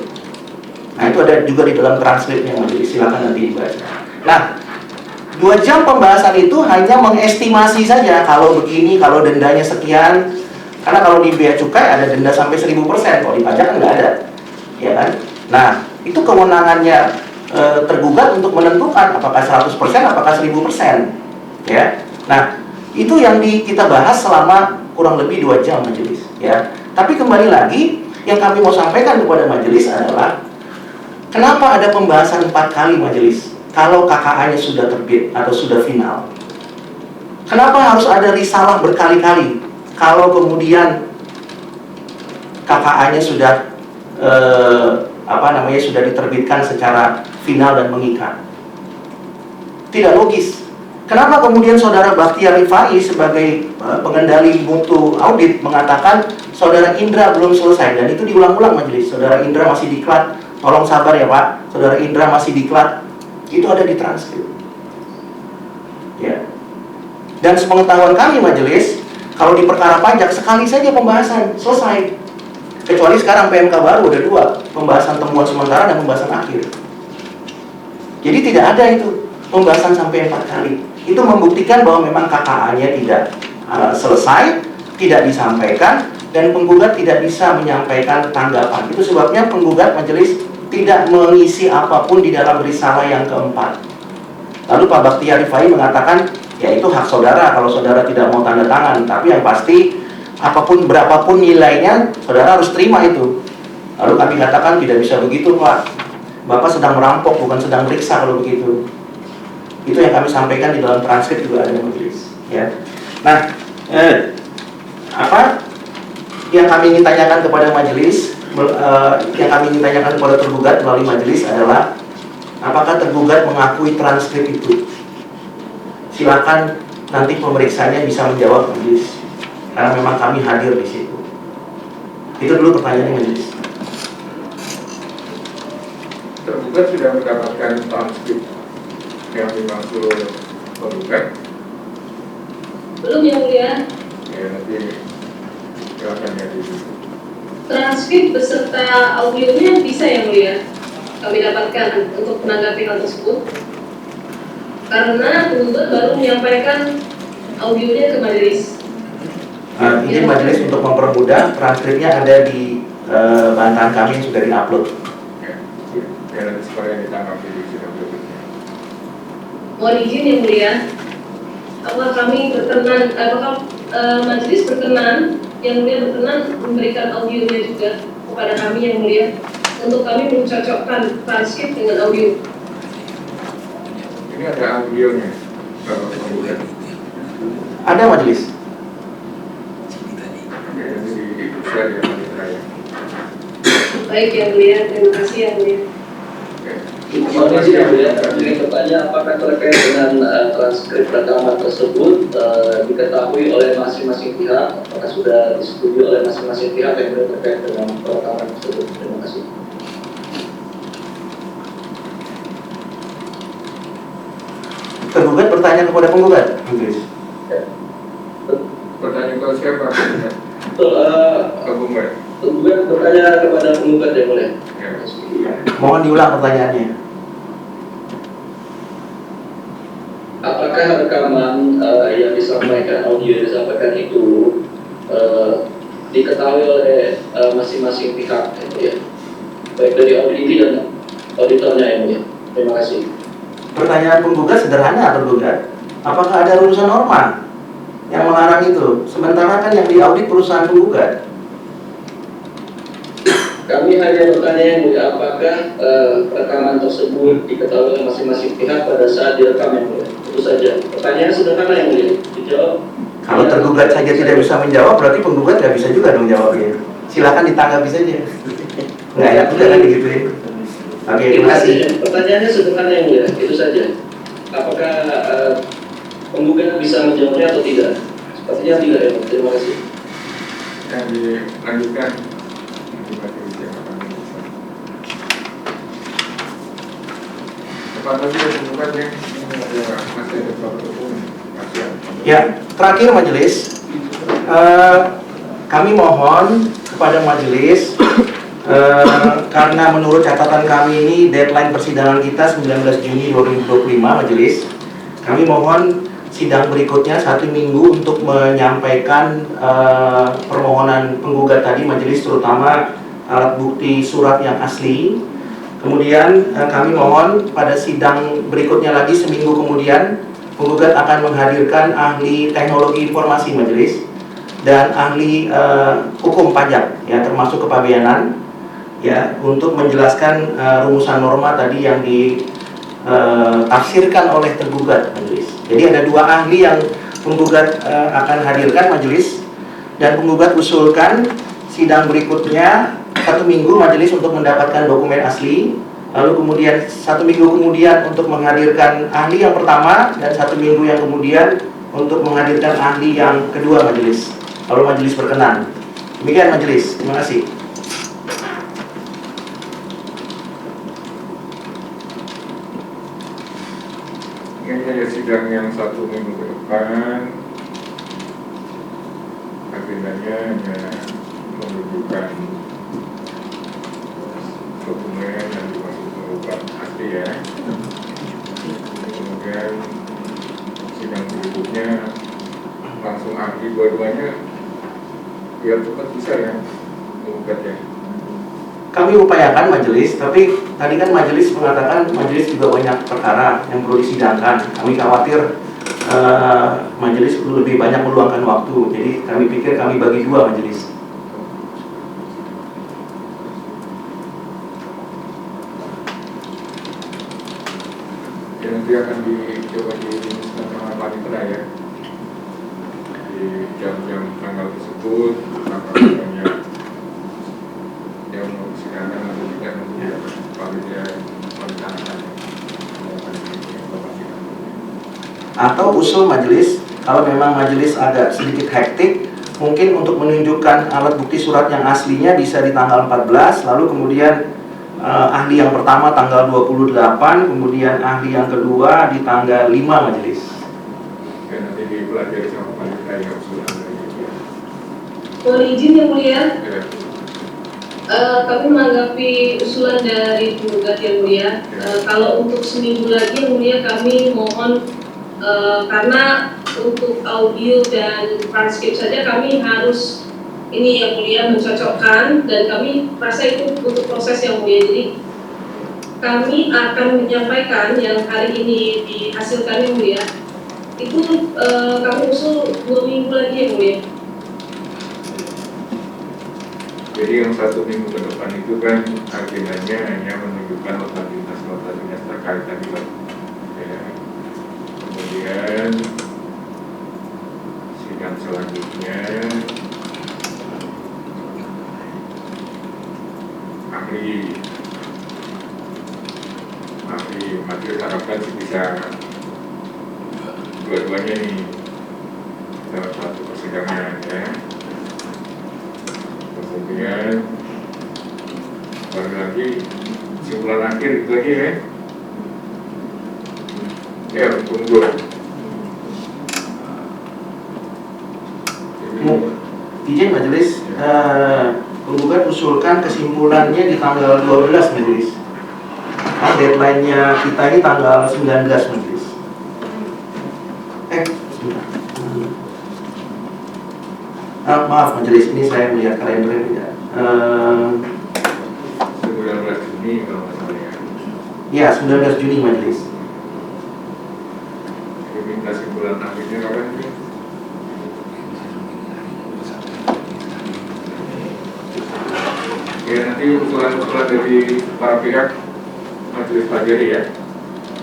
Nah, itu ada juga di dalam transkripnya, majelis, silakan nanti dibaca. Nah, 2 jam pembahasan itu hanya mengestimasi saja, kalau begini, kalau dendanya sekian. Karena kalau di bea cukai ada denda sampai 1000%, kalau di pajak kan nggak ada, ya kan? Nah, itu kewenangannya tergugat untuk menentukan apakah 100%, apakah 1000%, ya. Nah, itu yang kita bahas selama kurang lebih 2 jam majelis, ya. Tapi kembali lagi, yang kami mau sampaikan kepada majelis adalah kenapa ada pembahasan 4 kali majelis kalau KKA-nya sudah terbit atau sudah final? Kenapa harus ada risalah berkali-kali kalau kemudian KKA-nya sudah sudah diterbitkan secara final dan mengikat? Tidak logis. Kenapa kemudian Saudara Bakhtiar Rifai sebagai pengendali mutu audit mengatakan Saudara Indra belum selesai, dan itu diulang-ulang majelis. Saudara Indra masih diklat, tolong sabar ya Pak, Saudara Indra masih diklat. Itu ada di transkrip. Ya. Dan sepengetahuan kami majelis, kalau di perkara pajak sekali saja pembahasan selesai. Kecuali sekarang PMK baru ada 2, pembahasan temuan sementara dan pembahasan akhir. Jadi tidak ada itu pembahasan sampai 4 kali. Itu membuktikan bahwa memang KKA-nya tidak selesai, tidak disampaikan, dan penggugat tidak bisa menyampaikan tanggapan. Itu sebabnya penggugat majelis tidak mengisi apapun di dalam risalah yang keempat. Lalu Pak Bakhtiar Rifai mengatakan, ya itu hak saudara kalau saudara tidak mau tanda tangan, tapi yang pasti apapun berapapun nilainya, saudara harus terima itu. Lalu kami katakan tidak bisa begitu Pak. Bapak sedang merampok, bukan sedang periksa kalau begitu. Itu yang kami sampaikan di dalam transkrip juga ada majelis. Ya. Nah, apa yang kami ingin tanyakan kepada majelis, yang kami ingin tanyakan kepada tergugat melalui majelis adalah apakah tergugat mengakui transkrip itu? Silakan nanti pemeriksanya bisa menjawab majelis. Karena memang kami hadir di situ. Itu dulu pertanyaannya majelis. Tergugat sudah mendapatkan transkrip yang dimaksud tergugat? Belum ya mulia. Ya nanti silakan ya di situ. Transkrip beserta audionya bisa ya mulia kami dapatkan untuk menanggapi hal tersebut. karena penggugat baru menyampaikan audionya ke majelis. Ini majelis untuk mempermudah, transkripnya ada di bantahan kami yang sudah diupload. Ya, nanti supaya ditanggapi di sidang berikutnya. Mohon izin yang mulia, apakah kami berkenan, apakah majelis berkenan, yang mulia berkenan memberikan audionya juga kepada kami yang mulia untuk kami mencocokkan transkrip dengan audio. Ini ada audionya, kalau penggugat. Ada majelis. Oke, nanti di-share ya Panitera ya. Baik yang mulia, terima kasih yang mulia. Oke. Mohon izin yang mulia, ingin bertanya apakah terkait dengan transkrip rekaman tersebut diketahui oleh masing-masing pihak, apakah sudah disetujui oleh masing-masing pihak yang terkait dengan rekaman tersebut? Terima kasih. Tergugat bertanya kepada penggugat, majelis. Pertanyaan ke siapa? Betul, Penggugat. penggugat bertanya kepada penggugat yang mulia. Ya. Mohon diulang pertanyaannya. Apakah rekaman yang disampaikan, audio yang disampaikan itu diketahui oleh masing-masing pihak, ya? Baik dari auditi dan auditornya yang mulia. Terima kasih. Pertanyaan penggugat sederhana, tergugat. Apakah ada rumusan norma yang melarang itu? Sementara kan yang diaudit perusahaan penggugat. Kami hanya bertanya yang mulia, apakah rekaman tersebut diketahui oleh masing-masing pihak pada saat direkam yang mulia? Itu saja. Pertanyaan sederhana yang mulia. Dijawab. Kalau tergugat saja tidak bisa menjawab, berarti penggugat nggak bisa juga dong jawabnya. Silakan ditanggapi saja. Nggak enak juga kan digituin. Oke, terima kasih. Pertanyaannya sederhana yang mulia. Itu saja. Apakah penggugat bisa menjawabnya atau tidak? Sepertinya tidak ya. Terima kasih. Yang dilanjutkan. Cepat lagi ya penggugatnya. Masih ada beberapa hukum. Ya, terakhir majelis, kami mohon kepada majelis, karena menurut catatan kami ini deadline persidangan kita 19 Juni 2025 majelis, kami mohon sidang berikutnya 1 minggu untuk menyampaikan permohonan penggugat tadi majelis, terutama alat bukti surat yang asli. Kemudian kami mohon pada sidang berikutnya lagi seminggu kemudian penggugat akan menghadirkan ahli teknologi informasi majelis dan ahli hukum pajak, ya, termasuk kepabeanan, ya, untuk menjelaskan rumusan norma tadi yang ditafsirkan oleh tergugat majelis. Jadi ada 2 ahli yang penggugat akan hadirkan majelis, dan penggugat usulkan sidang berikutnya 1 minggu majelis untuk mendapatkan dokumen asli, lalu kemudian 1 minggu kemudian untuk menghadirkan ahli yang pertama, dan 1 minggu yang kemudian untuk menghadirkan ahli yang kedua majelis, kalau majelis berkenan. Demikian majelis, terima kasih. Ini ada sidang yang 1 minggu ke depan. Agendanya hanya menunjukkan dokumen yang dimaksud penggugat asli ya. Kemudian sidang berikutnya langsung ahli dua-duanya, biar cepat bisa ya penggugatnya. Kami upayakan majelis, tapi tadi kan majelis mengatakan majelis juga banyak perkara yang perlu disidangkan. Kami khawatir majelis perlu lebih banyak meluangkan waktu, jadi kami pikir kami bagi 2 majelis. Ya, nanti akan dicoba di Panitera ya, di jam-jam tanggal tersebut, apakah yang mau disilakan atau tidak, nanti ya Panitera merencanakan. Atau usul majelis, kalau memang majelis agak sedikit hektik, mungkin untuk menunjukkan alat bukti surat yang aslinya bisa di tanggal 14, lalu kemudian ahli yang pertama tanggal 28, kemudian ahli yang kedua di tanggal 5 majelis. Ya, nanti dipelajari sama Panitera yang usulan dari itu. Mohon izin yang mulia, Ya. Kami menanggapi usulan dari penggugat yang mulia. Kalau untuk seminggu lagi yang mulia kami mohon karena untuk audio dan transkrip saja kami harus ini yang mulia mencocokkan dan kami rasa itu untuk proses yang mulia. Jadi kami akan menyampaikan yang hari ini dihasilkan yang mulia. Itu kami usul 2 minggu lagi yang mulia. Jadi yang 1 minggu ke depan itu kan agendanya hanya menunjukkan nota dinas terkait tadi Pak. Ya. Kemudian sidang selanjutnya ahli majelis harapkan sih bisa dua-duanya nih dalam satu persidangan ya. Kemudian baru lagi simpulan akhir itu lagi ya. Ya, tunggu. Izin majelis, penggugat usulkan kesimpulannya di tanggal 12 majelis. Nah, deadline-nya kita ini tanggal 19 majelis. Maaf majelis, ini saya melihat kalender tidak. 19 Juni kalau nggak salah ya. Ya, 19 Juni majelis. Minta simpulan akhirnya kapan sih? Ya nanti usulan dari para pihak majelis pelajari ya.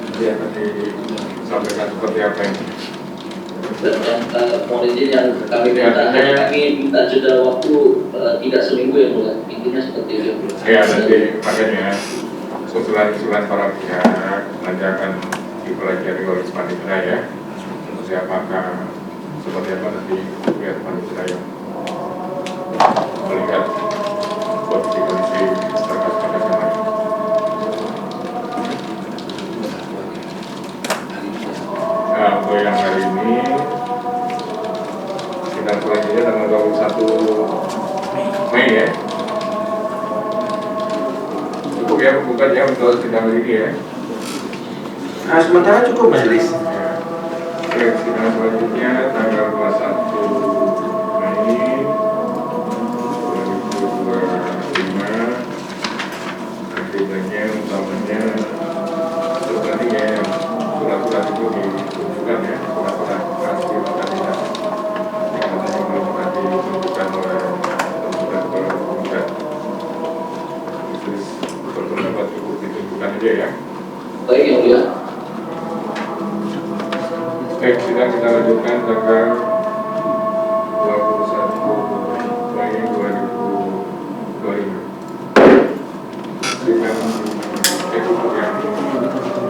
Nanti akan disampaikan seperti apa ini. Dan mohon izin yang kami minta, kami minta jeda waktu tidak seminggu ya mulai. Intinya seperti itu. Ya nanti makanya usulan para pihak nanti akan dipelajari oleh panitia ya. Siapakah seperti apa nanti pihak panitia yang melihat kondisi terkait pada zaman. Nah, untuk yang hari ini kita selanjutnya tanggal 21 Mei ya. Cukup ya bukan ya untuk sidang hari ini ya. Nah, sementara cukup majelis. Oke, sidang selanjutnya tanggal 21 Mei 2025. Agendanya utamanya seperti ya surat-surat itu ditunjukkan ya, surat-surat asli kandidat yang katanya belum nanti ditunjukkan oleh penggugat. Terus berpendapat cukup ditunjukkan aja ya. Baik yang mulia. Baik, sidang kita lanjutkan tanggal 21 Mei 2025. Sidang cukup ya.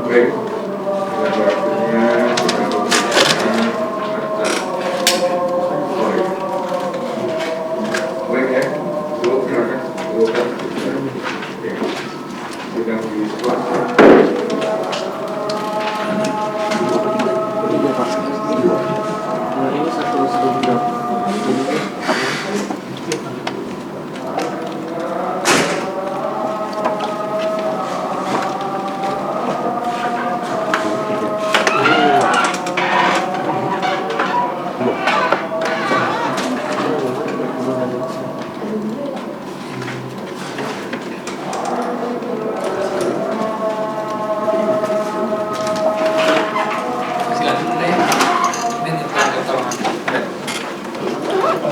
Baik, sidang waktunya kita lakukan atas sorry. Baik ya, dulu silakan. Oke. Sidang di swasta. Ini satu job.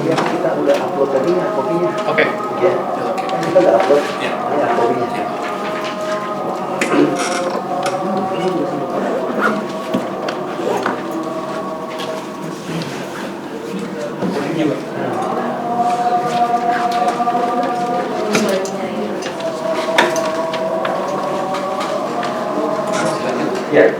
Yang kita udah upload tadi ya kopinya. Oke. Ya. Kita udah upload. Ya. Ya kopinya. Ya.